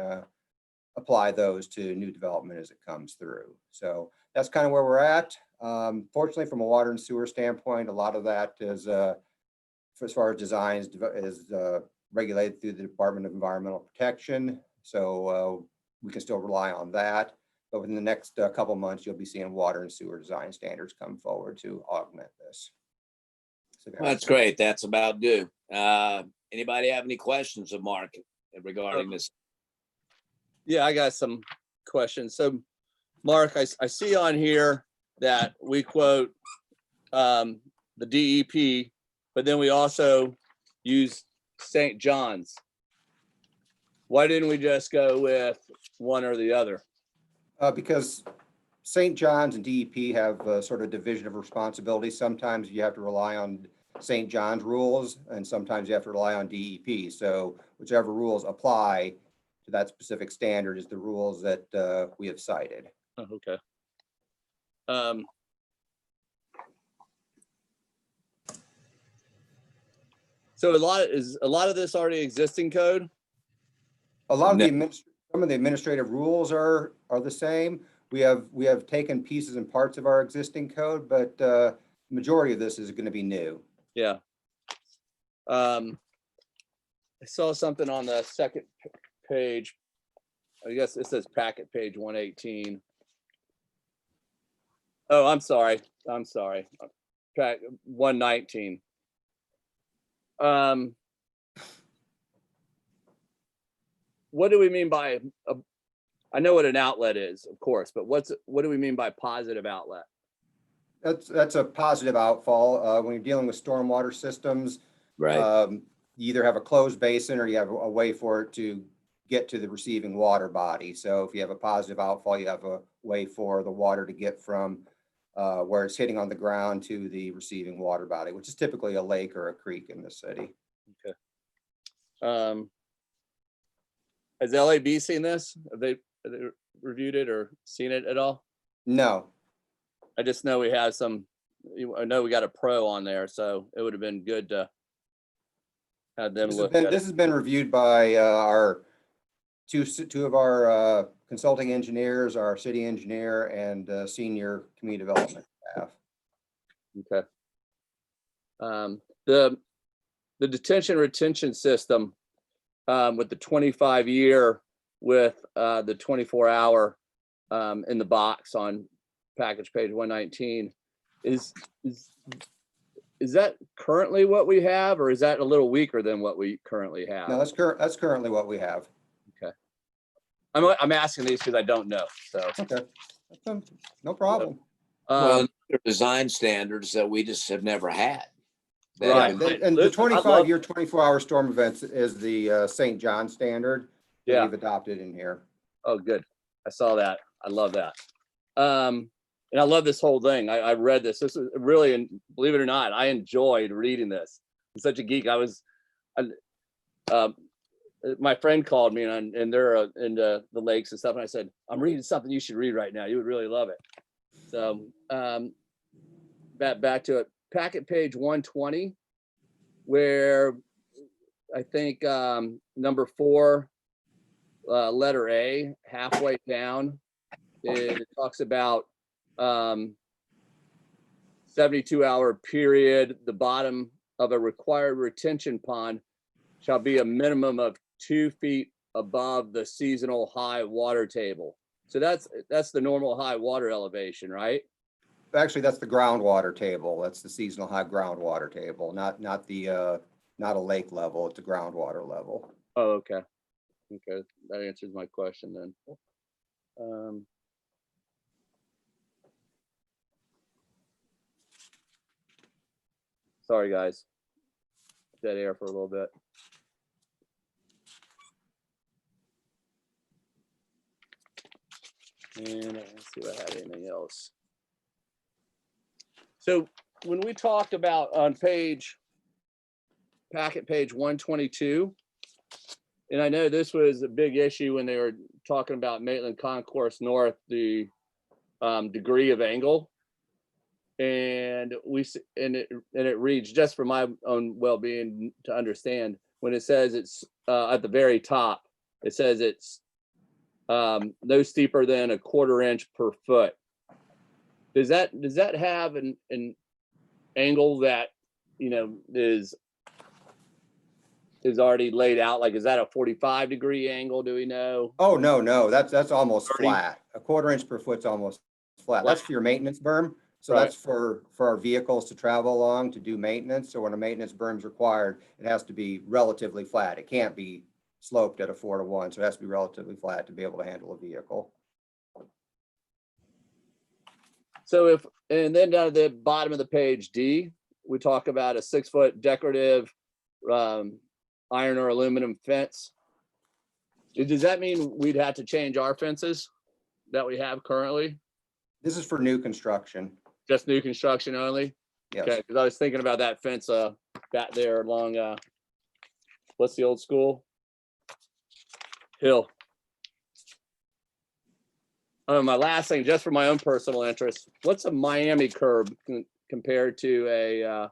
[SPEAKER 11] apply those to new development as it comes through. So that's kind of where we're at. Fortunately, from a water and sewer standpoint, a lot of that is, as far as designs, is regulated through the Department of Environmental Protection. So we can still rely on that. But within the next couple of months, you'll be seeing water and sewer design standards come forward to augment this. So
[SPEAKER 3] Well, that's great. That's about due. Anybody have any questions of Mark regarding this?
[SPEAKER 1] Yeah, I got some questions. So Mark, I see on here that we quote the DEP, but then we also use St. John's. Why didn't we just go with one or the other?
[SPEAKER 11] Because St. John's and DEP have a sort of division of responsibility. Sometimes you have to rely on St. John's rules, and sometimes you have to rely on DEP. So whichever rules apply to that specific standard is the rules that we have cited.
[SPEAKER 1] Oh, okay. So is a lot of this already existing code?
[SPEAKER 11] A lot of
[SPEAKER 3] No.
[SPEAKER 11] some of the administrative rules are the same. We have taken pieces and parts of our existing code, but the majority of this is going to be new.
[SPEAKER 1] Yeah. I saw something on the second page. I guess it says packet page 118. Oh, I'm sorry. Pack 119. What do we mean by I know what an outlet is, of course, but what do we mean by positive outlet?
[SPEAKER 11] That's a positive outfall. When you're dealing with stormwater systems,
[SPEAKER 3] Right.
[SPEAKER 11] you either have a closed basin or you have a way for it to get to the receiving water body. So if you have a positive outfall, you have a way for the water to get from where it's hitting on the ground to the receiving water body, which is typically a lake or a creek in the city.
[SPEAKER 1] Okay. Has LAB seen this? Have they reviewed it or seen it at all?
[SPEAKER 11] No.
[SPEAKER 1] I just know we have some, I know we got a pro on there, so it would have been good to had them
[SPEAKER 11] This has
[SPEAKER 1] look
[SPEAKER 11] been,
[SPEAKER 1] at
[SPEAKER 11] this
[SPEAKER 1] it.
[SPEAKER 11] has been reviewed by our two of our consulting engineers, our city engineer and senior community development staff.
[SPEAKER 1] Okay. The detention retention system with the 25-year with the 24-hour in the box on package page 119 is that currently what we have, or is that a little weaker than what we currently have?
[SPEAKER 11] No, that's currently what we have.
[SPEAKER 1] Okay. I'm asking these because I don't know. So
[SPEAKER 11] Okay, no problem.
[SPEAKER 3] Well, they're design standards that we just have never had. That
[SPEAKER 1] Right.
[SPEAKER 3] have been-
[SPEAKER 11] And the
[SPEAKER 1] Liz, I love-
[SPEAKER 11] 25-year, 24-hour storm events is the St. John standard that
[SPEAKER 1] Yeah.
[SPEAKER 11] we've adopted in here.
[SPEAKER 1] Oh, good. I saw that. I love that. And I love this whole thing. I read this. This is really, and believe it or not, I enjoyed reading this. I'm such a geek. My friend called me and they're into the lakes and stuff. And I said, I'm reading something you should read right now. You would really love it. So back to it. Packet page 120, where I think number 4, letter A, halfway down, it talks about 72-hour period. The bottom of a required retention pond shall be a minimum of 2 feet above the seasonal high water table. So that's the normal high water elevation, right?
[SPEAKER 11] Actually, that's the groundwater table. That's the seasonal high groundwater table, not a lake level. It's a groundwater level.
[SPEAKER 1] Oh, okay. Okay, that answers my question then. Sorry, guys. Dead air for a little bit. And let's see if I have anything else. So when we talked about on packet page 122, and I know this was a big issue when they were talking about Maitland Concourse North, the degree of angle. And it reads, just for my own well-being to understand, when it says it's at the very top, it says it's no steeper than 1/4 inch per foot. Does that have an angle that is already laid out? Like, is that a 45-degree angle? Do we know?
[SPEAKER 11] Oh, no, that's almost
[SPEAKER 1] 30?
[SPEAKER 11] flat. 1/4 inch per foot's almost flat. That's for your maintenance berm. So
[SPEAKER 1] Right.
[SPEAKER 11] that's for our vehicles to travel along to do maintenance. So when a maintenance berm's required, it has to be relatively flat. It can't be sloped at a 4-to-1. So it has to be relatively flat to be able to handle a vehicle.
[SPEAKER 1] So and then down at the bottom of the page D, we talk about a 6-foot decorative iron or aluminum fence. Does that mean we'd have to change our fences that we have currently?
[SPEAKER 11] This is for new construction.
[SPEAKER 1] Just new construction only?
[SPEAKER 11] Yes.
[SPEAKER 1] Okay, because I was thinking about that fence back there along what's the old school? Hill. My last thing, just for my own personal interest, what's a Miami curb compared to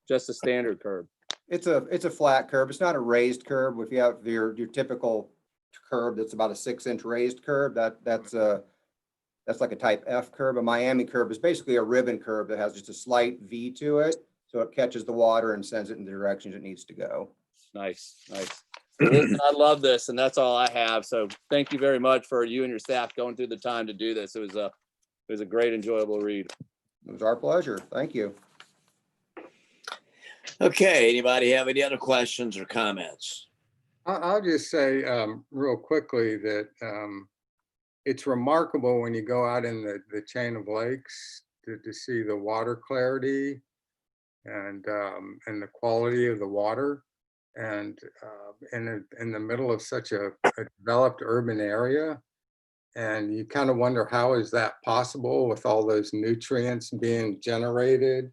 [SPEAKER 1] just a standard curb?
[SPEAKER 11] It's a flat curb. It's not a raised curb. If you have your typical curb that's about a 6-inch raised curb, that's like a type F curb. A Miami curb is basically a ribbon curb that has just a slight V to it, so it catches the water and sends it in the directions it needs to go.
[SPEAKER 1] Nice. Listen, I love this, and that's all I have. So thank you very much for you and your staff going through the time to do this. It was a great, enjoyable read.
[SPEAKER 11] It was our pleasure. Thank you.
[SPEAKER 3] Okay, anybody have any other questions or comments?
[SPEAKER 6] I'll just say real quickly that it's remarkable when you go out in the chain of lakes to see the water clarity and the quality of the water. And in the middle of such a developed urban area, and you kind of wonder, how is that possible with all those nutrients being generated?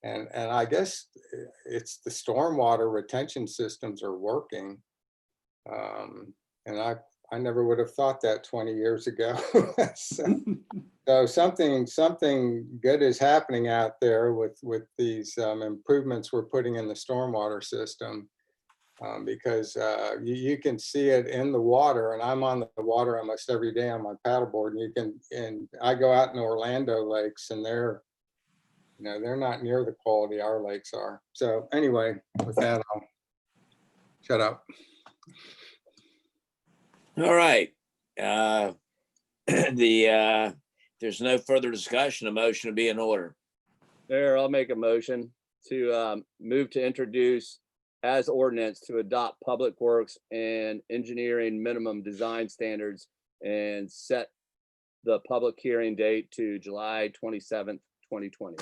[SPEAKER 6] And I guess it's the stormwater retention systems are working. And I never would have thought that 20 years ago. So something good is happening out there with these improvements we're putting in the stormwater system. Because you can see it in the water, and I'm on the water almost every day on my paddleboard. And I go out in Orlando lakes, and they're not near the quality our lakes are. So anyway, with that, I'll shut up.
[SPEAKER 3] All right. There's no further discussion. A motion to be in order.
[SPEAKER 1] There, I'll make a motion to move to introduce as ordinance to adopt public works and engineering minimum design standards and set the public hearing date to July 27th, 2020.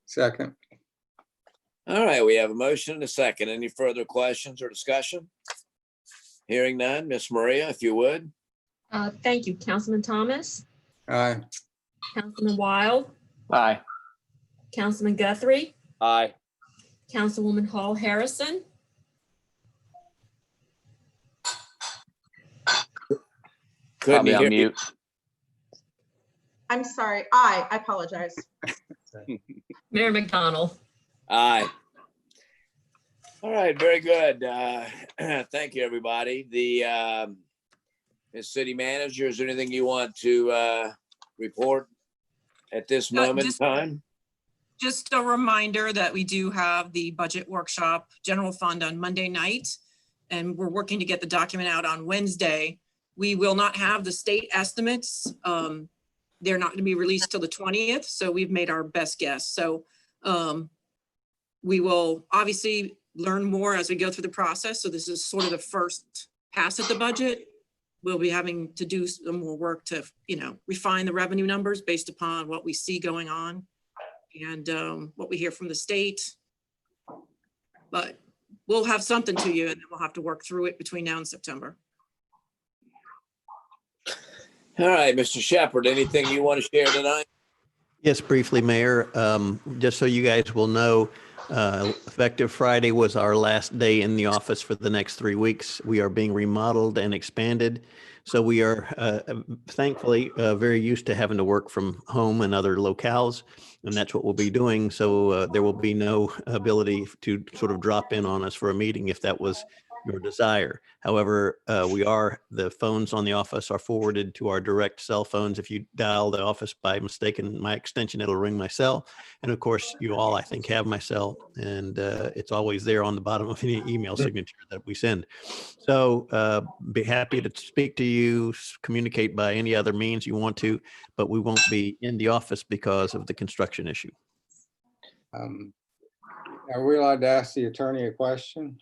[SPEAKER 6] Second.
[SPEAKER 3] All right, we have a motion and a second. Any further questions or discussion? Hearing none, Miss Maria, if you would.
[SPEAKER 7] Thank you. Councilman Thomas,
[SPEAKER 6] Aye.
[SPEAKER 7] Councilman Wild,
[SPEAKER 2] Aye.
[SPEAKER 7] Councilman Guthrie,
[SPEAKER 1] Aye.
[SPEAKER 7] Councilwoman Hall Harrison,
[SPEAKER 3] Couldn't
[SPEAKER 2] Probably
[SPEAKER 3] you
[SPEAKER 2] on
[SPEAKER 3] hear me?
[SPEAKER 2] mute.
[SPEAKER 9] I'm sorry. I apologize.
[SPEAKER 7] Mayor McDonald.
[SPEAKER 3] Aye. All right, very good. Thank you, everybody. The city manager, is there anything you want to report at this moment in time?
[SPEAKER 5] Just a reminder that we do have the budget workshop general fund on Monday night, and we're working to get the document out on Wednesday. We will not have the state estimates. They're not going to be released till the 20th, so we've made our best guess. So we will obviously learn more as we go through the process. So this is sort of the first pass at the budget. We'll be having to do some more work to, refine the revenue numbers based upon what we see going on and what we hear from the state. But we'll have something to you, and then we'll have to work through it between now and September.
[SPEAKER 3] All right, Mr. Shepherd, anything you want to share tonight?
[SPEAKER 4] Yes, briefly, Mayor. Just so you guys will know, effective Friday was our last day in the office for the next 3 weeks. We are being remodeled and expanded. So we are thankfully very used to having to work from home and other locales, and that's what we'll be doing. So there will be no ability to sort of drop in on us for a meeting if that was your desire. However, the phones on the office are forwarded to our direct cell phones. If you dial the office by mistake in my extension, it'll ring my cell. And of course, you all, I think, have my cell, and it's always there on the bottom of any email signature that we send. So be happy to speak to you, communicate by any other means you want to, but we won't be in the office because of the construction issue.
[SPEAKER 6] Are we allowed to ask the attorney a question?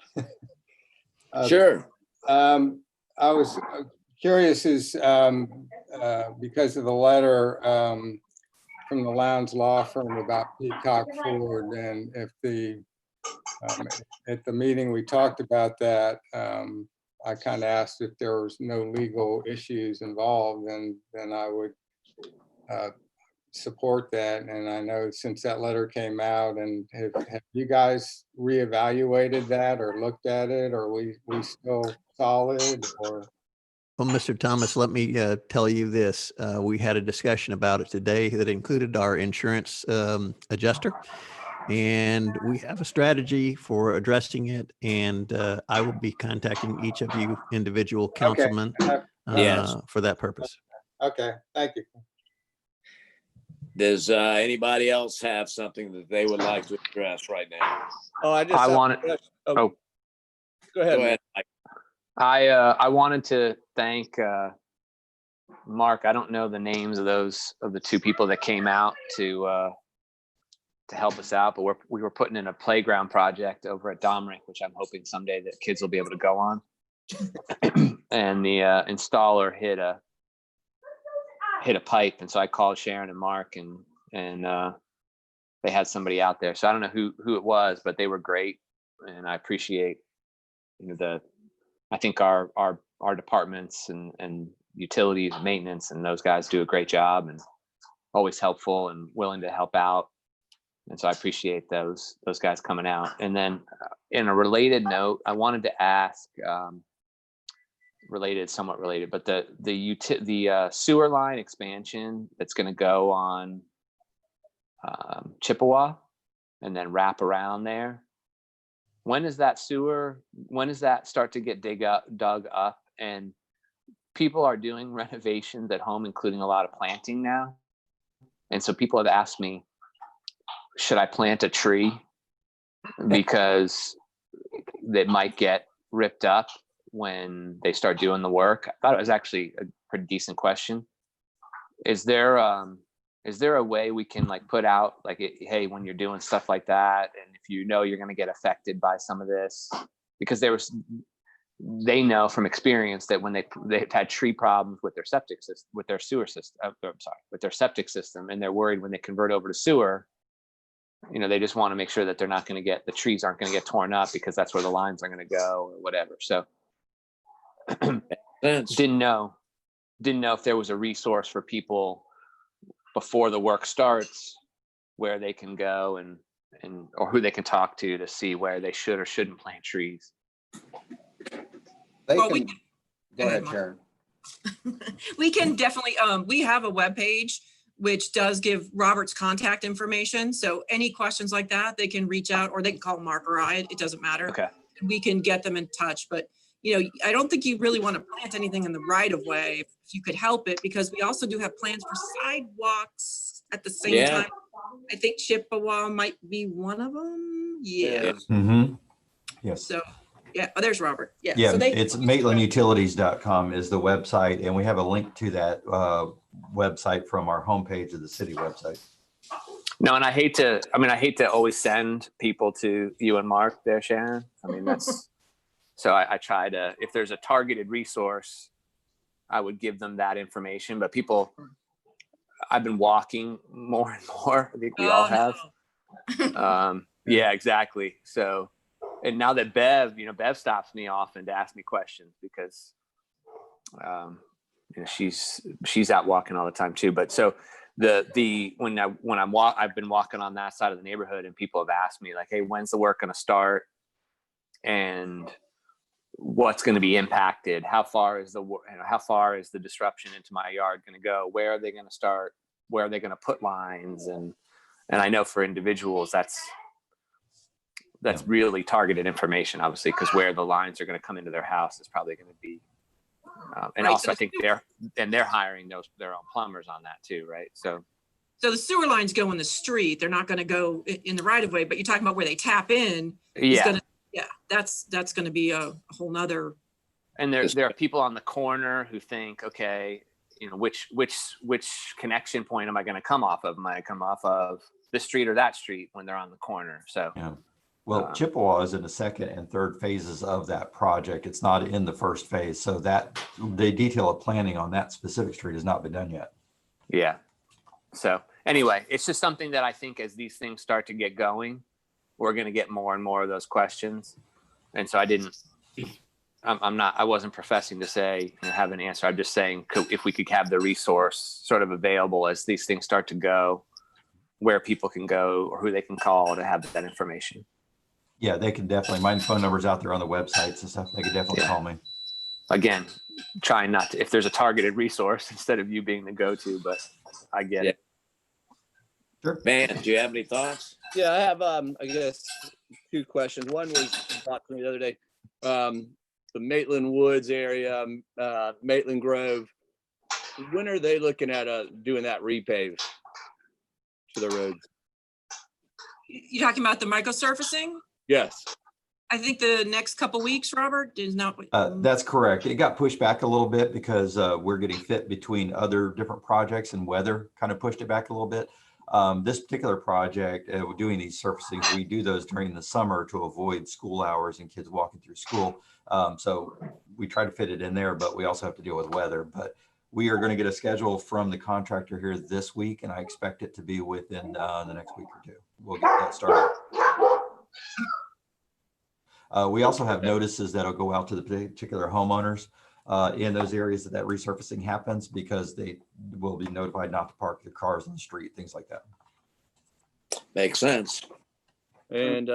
[SPEAKER 3] Sure.
[SPEAKER 6] I was curious because of the letter from the Lowndes Law Firm about Peacock Ford, and if at the meeting we talked about that, I kind of asked if there was no legal issues involved, and then I would support that. And I know since that letter came out, and have you guys reevaluated that or looked at it, or we still solid? Or
[SPEAKER 4] Well, Mr. Thomas, let me tell you this. We had a discussion about it today that included our insurance adjuster, and we have a strategy for addressing it. And I will be contacting each of you individual councilmen
[SPEAKER 3] Yes.
[SPEAKER 4] for that purpose.
[SPEAKER 6] Okay, thank you.
[SPEAKER 3] Does anybody else have something that they would like to address right now?
[SPEAKER 1] Oh, I just
[SPEAKER 2] I
[SPEAKER 1] have a
[SPEAKER 2] wanted-
[SPEAKER 1] question.
[SPEAKER 2] oh.
[SPEAKER 1] Go ahead.
[SPEAKER 3] Go ahead, Mike.
[SPEAKER 2] I wanted to thank Mark. I don't know the names of the two people that came out to help us out, but we were putting in a playground project over at Domrink, which I'm hoping someday that kids will be able to go on. And the installer hit a pipe, and so I called Sharon and Mark, and they had somebody out there. So I don't know who it was, but they were great, and I appreciate I think our departments and utilities and maintenance and those guys do a great job and always helpful and willing to help out. And so I appreciate those guys coming out. And then in a related note, I wanted to ask, related, somewhat related, but the sewer line expansion that's going to go on Chippewa and then wrap around there. When does that start to get dug up? And people are doing renovations at home, including a lot of planting now. And so people have asked me, should I plant a tree? Because they might get ripped up when they start doing the work. I thought it was actually a pretty decent question. Is there a way we can like put out like, hey, when you're doing stuff like that, and if you know you're going to get affected by some of this, because they know from experience that when they've had tree problems with their septic system, with their sewer system, with their septic system, and they're worried when they convert over to sewer, you know, they just want to make sure that they're not going to the trees aren't going to get torn up because that's where the lines are going to go or whatever. So didn't know if there was a resource for people before the work starts where they can go and or who they can talk to see where they should or shouldn't plant trees.
[SPEAKER 11] They
[SPEAKER 5] Well,
[SPEAKER 11] can, go ahead,
[SPEAKER 5] Mark.
[SPEAKER 11] Sharon.
[SPEAKER 5] We can definitely, we have a webpage which does give Robert's contact information. So any questions like that, they can reach out or they can call Mark or I, it doesn't matter.
[SPEAKER 2] Okay.
[SPEAKER 5] We can get them in touch, but you know, I don't think you really want to plant anything in the right of way if you could help it, because we also do have plans for sidewalks at the same time. I think Chippewa might be one of them. Yeah.
[SPEAKER 8] Mm-hmm. Yes.
[SPEAKER 5] So, yeah. Oh, there's Robert. Yeah.
[SPEAKER 8] Yeah,
[SPEAKER 5] So
[SPEAKER 8] it's maitlandutilities.com is the website, and we have a link to that website from our homepage of the city website.
[SPEAKER 2] No, and I hate to always send people to you and Mark there, Sharon. I mean, that's so I try to, if there's a targeted resource, I would give them that information. But people, I've been walking more and more. I think we all have. No. Yeah, exactly. So, and now that Bev stops me often to ask me questions because, you know, she's out walking all the time too. But so I've been walking on that side of the neighborhood, and people have asked me like, hey, when's the work going to start? And what's going to be impacted? How far is the disruption into my yard going to go? Where are they going to start? Where are they going to put lines? And I know for individuals, that's really targeted information, obviously, because where the lines are going to come into their house is probably going to be. And right, also, I think they're hiring their own plumbers on that too, right? So
[SPEAKER 5] the sewer lines go in the street; they're not going to go in the right of way. But you're talking about where they tap in. That's going to be a whole nother.
[SPEAKER 2] And there are people on the corner who think, okay, you know, which connection point am I going to come off of? Am I going to come off of this street or that street when they're on the corner? So
[SPEAKER 8] yeah. Well, Chippewa is in the second and third phases of that project. It's not in the first phase. So that the detail of planning on that specific street has not been done yet. Yeah.
[SPEAKER 2] So anyway, it's just something that I think as these things start to get going, we're going to get more and more of those questions. And so I wasn't professing to say, have an answer. I'm just saying, if we could have the resource sort of available as these things start to go, where people can go or who they can call to have that information.
[SPEAKER 8] Yeah, they can definitely. My phone number's out there on the websites and stuff. They could definitely call me.
[SPEAKER 2] Again, trying not to, if there's a targeted resource instead of you being the go-to, but I get it.
[SPEAKER 3] Sure. Man, do you have any thoughts?
[SPEAKER 1] Yeah, I have, I guess, two questions. One was brought to me the other day. The Maitland Woods area, Maitland Grove. When are they looking at doing that repave to the roads?
[SPEAKER 5] You're talking about the microsurfacing?
[SPEAKER 1] Yes.
[SPEAKER 5] I think the next couple weeks, Robert, is not.
[SPEAKER 8] That's correct. It got pushed back a little bit because we're getting fit between other different projects, and weather kind of pushed it back a little bit. This particular project, we're doing these surfacings. We do those during the summer to avoid school hours and kids walking through school. So we try to fit it in there, but we also have to deal with weather. But we are going to get a schedule from the contractor here this week, and I expect it to be within the next week or two. We'll get that started. We also have notices that'll go out to the particular homeowners in those areas that resurfacing happens, because they will be notified not to park their cars on the street, things like that.
[SPEAKER 3] Makes sense.
[SPEAKER 1] And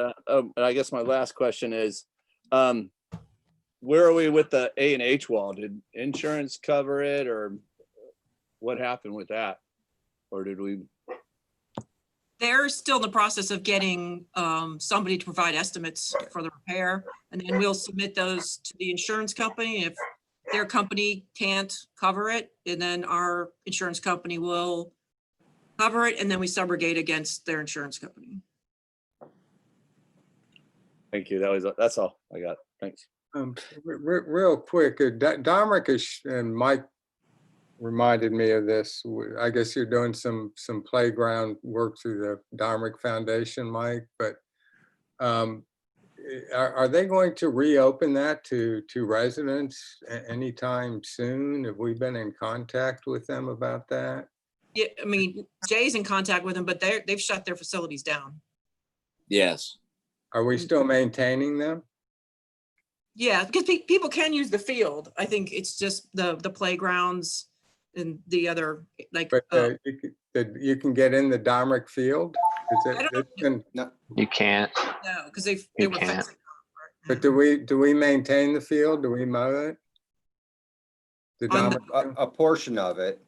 [SPEAKER 1] I guess my last question is, where are we with the A&H wall? Did insurance cover it, or what happened with that? Or did we?
[SPEAKER 5] They're still in the process of getting somebody to provide estimates for the repair, and then we'll submit those to the insurance company. If their company can't cover it, and then our insurance company will cover it, and then we subrogate against their insurance company.
[SPEAKER 1] Thank you. That's all I got. Thanks.
[SPEAKER 6] Real quick, Dominic and Mike reminded me of this. I guess you're doing some playground work through the Dominic Foundation, Mike, but are they going to reopen that to residents anytime soon? Have we been in contact with them about that?
[SPEAKER 5] Yeah, I mean, Jay's in contact with them, but they've shut their facilities down.
[SPEAKER 3] Yes.
[SPEAKER 6] Are we still maintaining them?
[SPEAKER 5] Yeah, because people can use the field. I think it's just the playgrounds and the other, like,
[SPEAKER 6] But you can get in the Dominic field?
[SPEAKER 5] I don't know.
[SPEAKER 2] You can't.
[SPEAKER 5] No, because they
[SPEAKER 2] You
[SPEAKER 5] were
[SPEAKER 2] can't.
[SPEAKER 5] fencing.
[SPEAKER 6] But do we maintain the field? Do we mow it? The
[SPEAKER 5] On the-
[SPEAKER 6] Dominic,
[SPEAKER 11] A portion of it.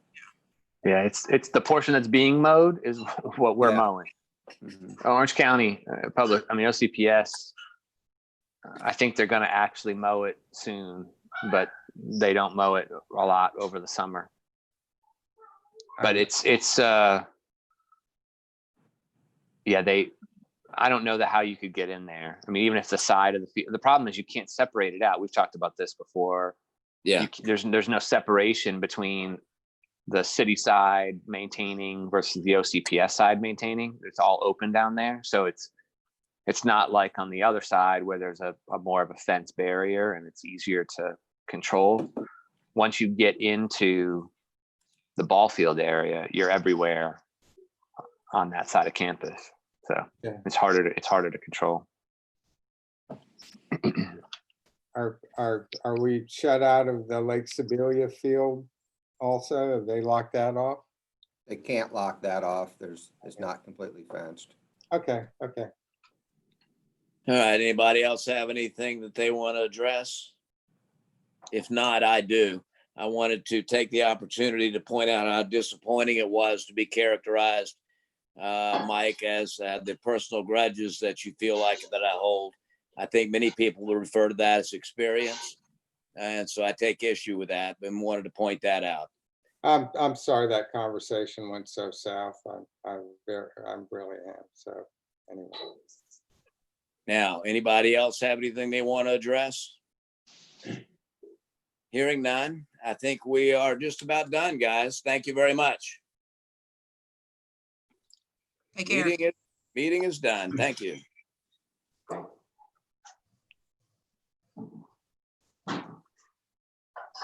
[SPEAKER 2] Yeah, it's the portion that's being mowed is what we're
[SPEAKER 11] Yeah.
[SPEAKER 2] mowing. Orange County OCPS, I think they're going to actually mow it soon, but they don't mow it a lot over the summer. But I don't know how you could get in there. I mean, even if the side of the field, the problem is you can't separate it out. We've talked about this before.
[SPEAKER 3] Yeah.
[SPEAKER 2] There's no separation between the city side maintaining versus the OCPS side maintaining. It's all open down there. So it's not like on the other side where there's a more of a fence barrier and it's easier to control. Once you get into the ball field area, you're everywhere on that side of campus. So
[SPEAKER 6] Yeah.
[SPEAKER 2] it's harder to control.
[SPEAKER 6] are we shut out of the Lake Sibylla field also? Have they locked that off?
[SPEAKER 11] They can't lock that off. It's not completely fenced.
[SPEAKER 6] Okay.
[SPEAKER 3] All right, anybody else have anything that they want to address? If not, I do. I wanted to take the opportunity to point out how disappointing it was to be characterized, Mike, as the personal grudges that you feel like that I hold. I think many people will refer to that as experience. And so I take issue with that and wanted to point that out.
[SPEAKER 6] I'm sorry that conversation went so south. I really am. So anyway.
[SPEAKER 3] Now, anybody else have anything they want to address? Hearing none, I think we are just about done, guys. Thank you very much.
[SPEAKER 5] Take care.
[SPEAKER 3] Meeting is done. Thank you.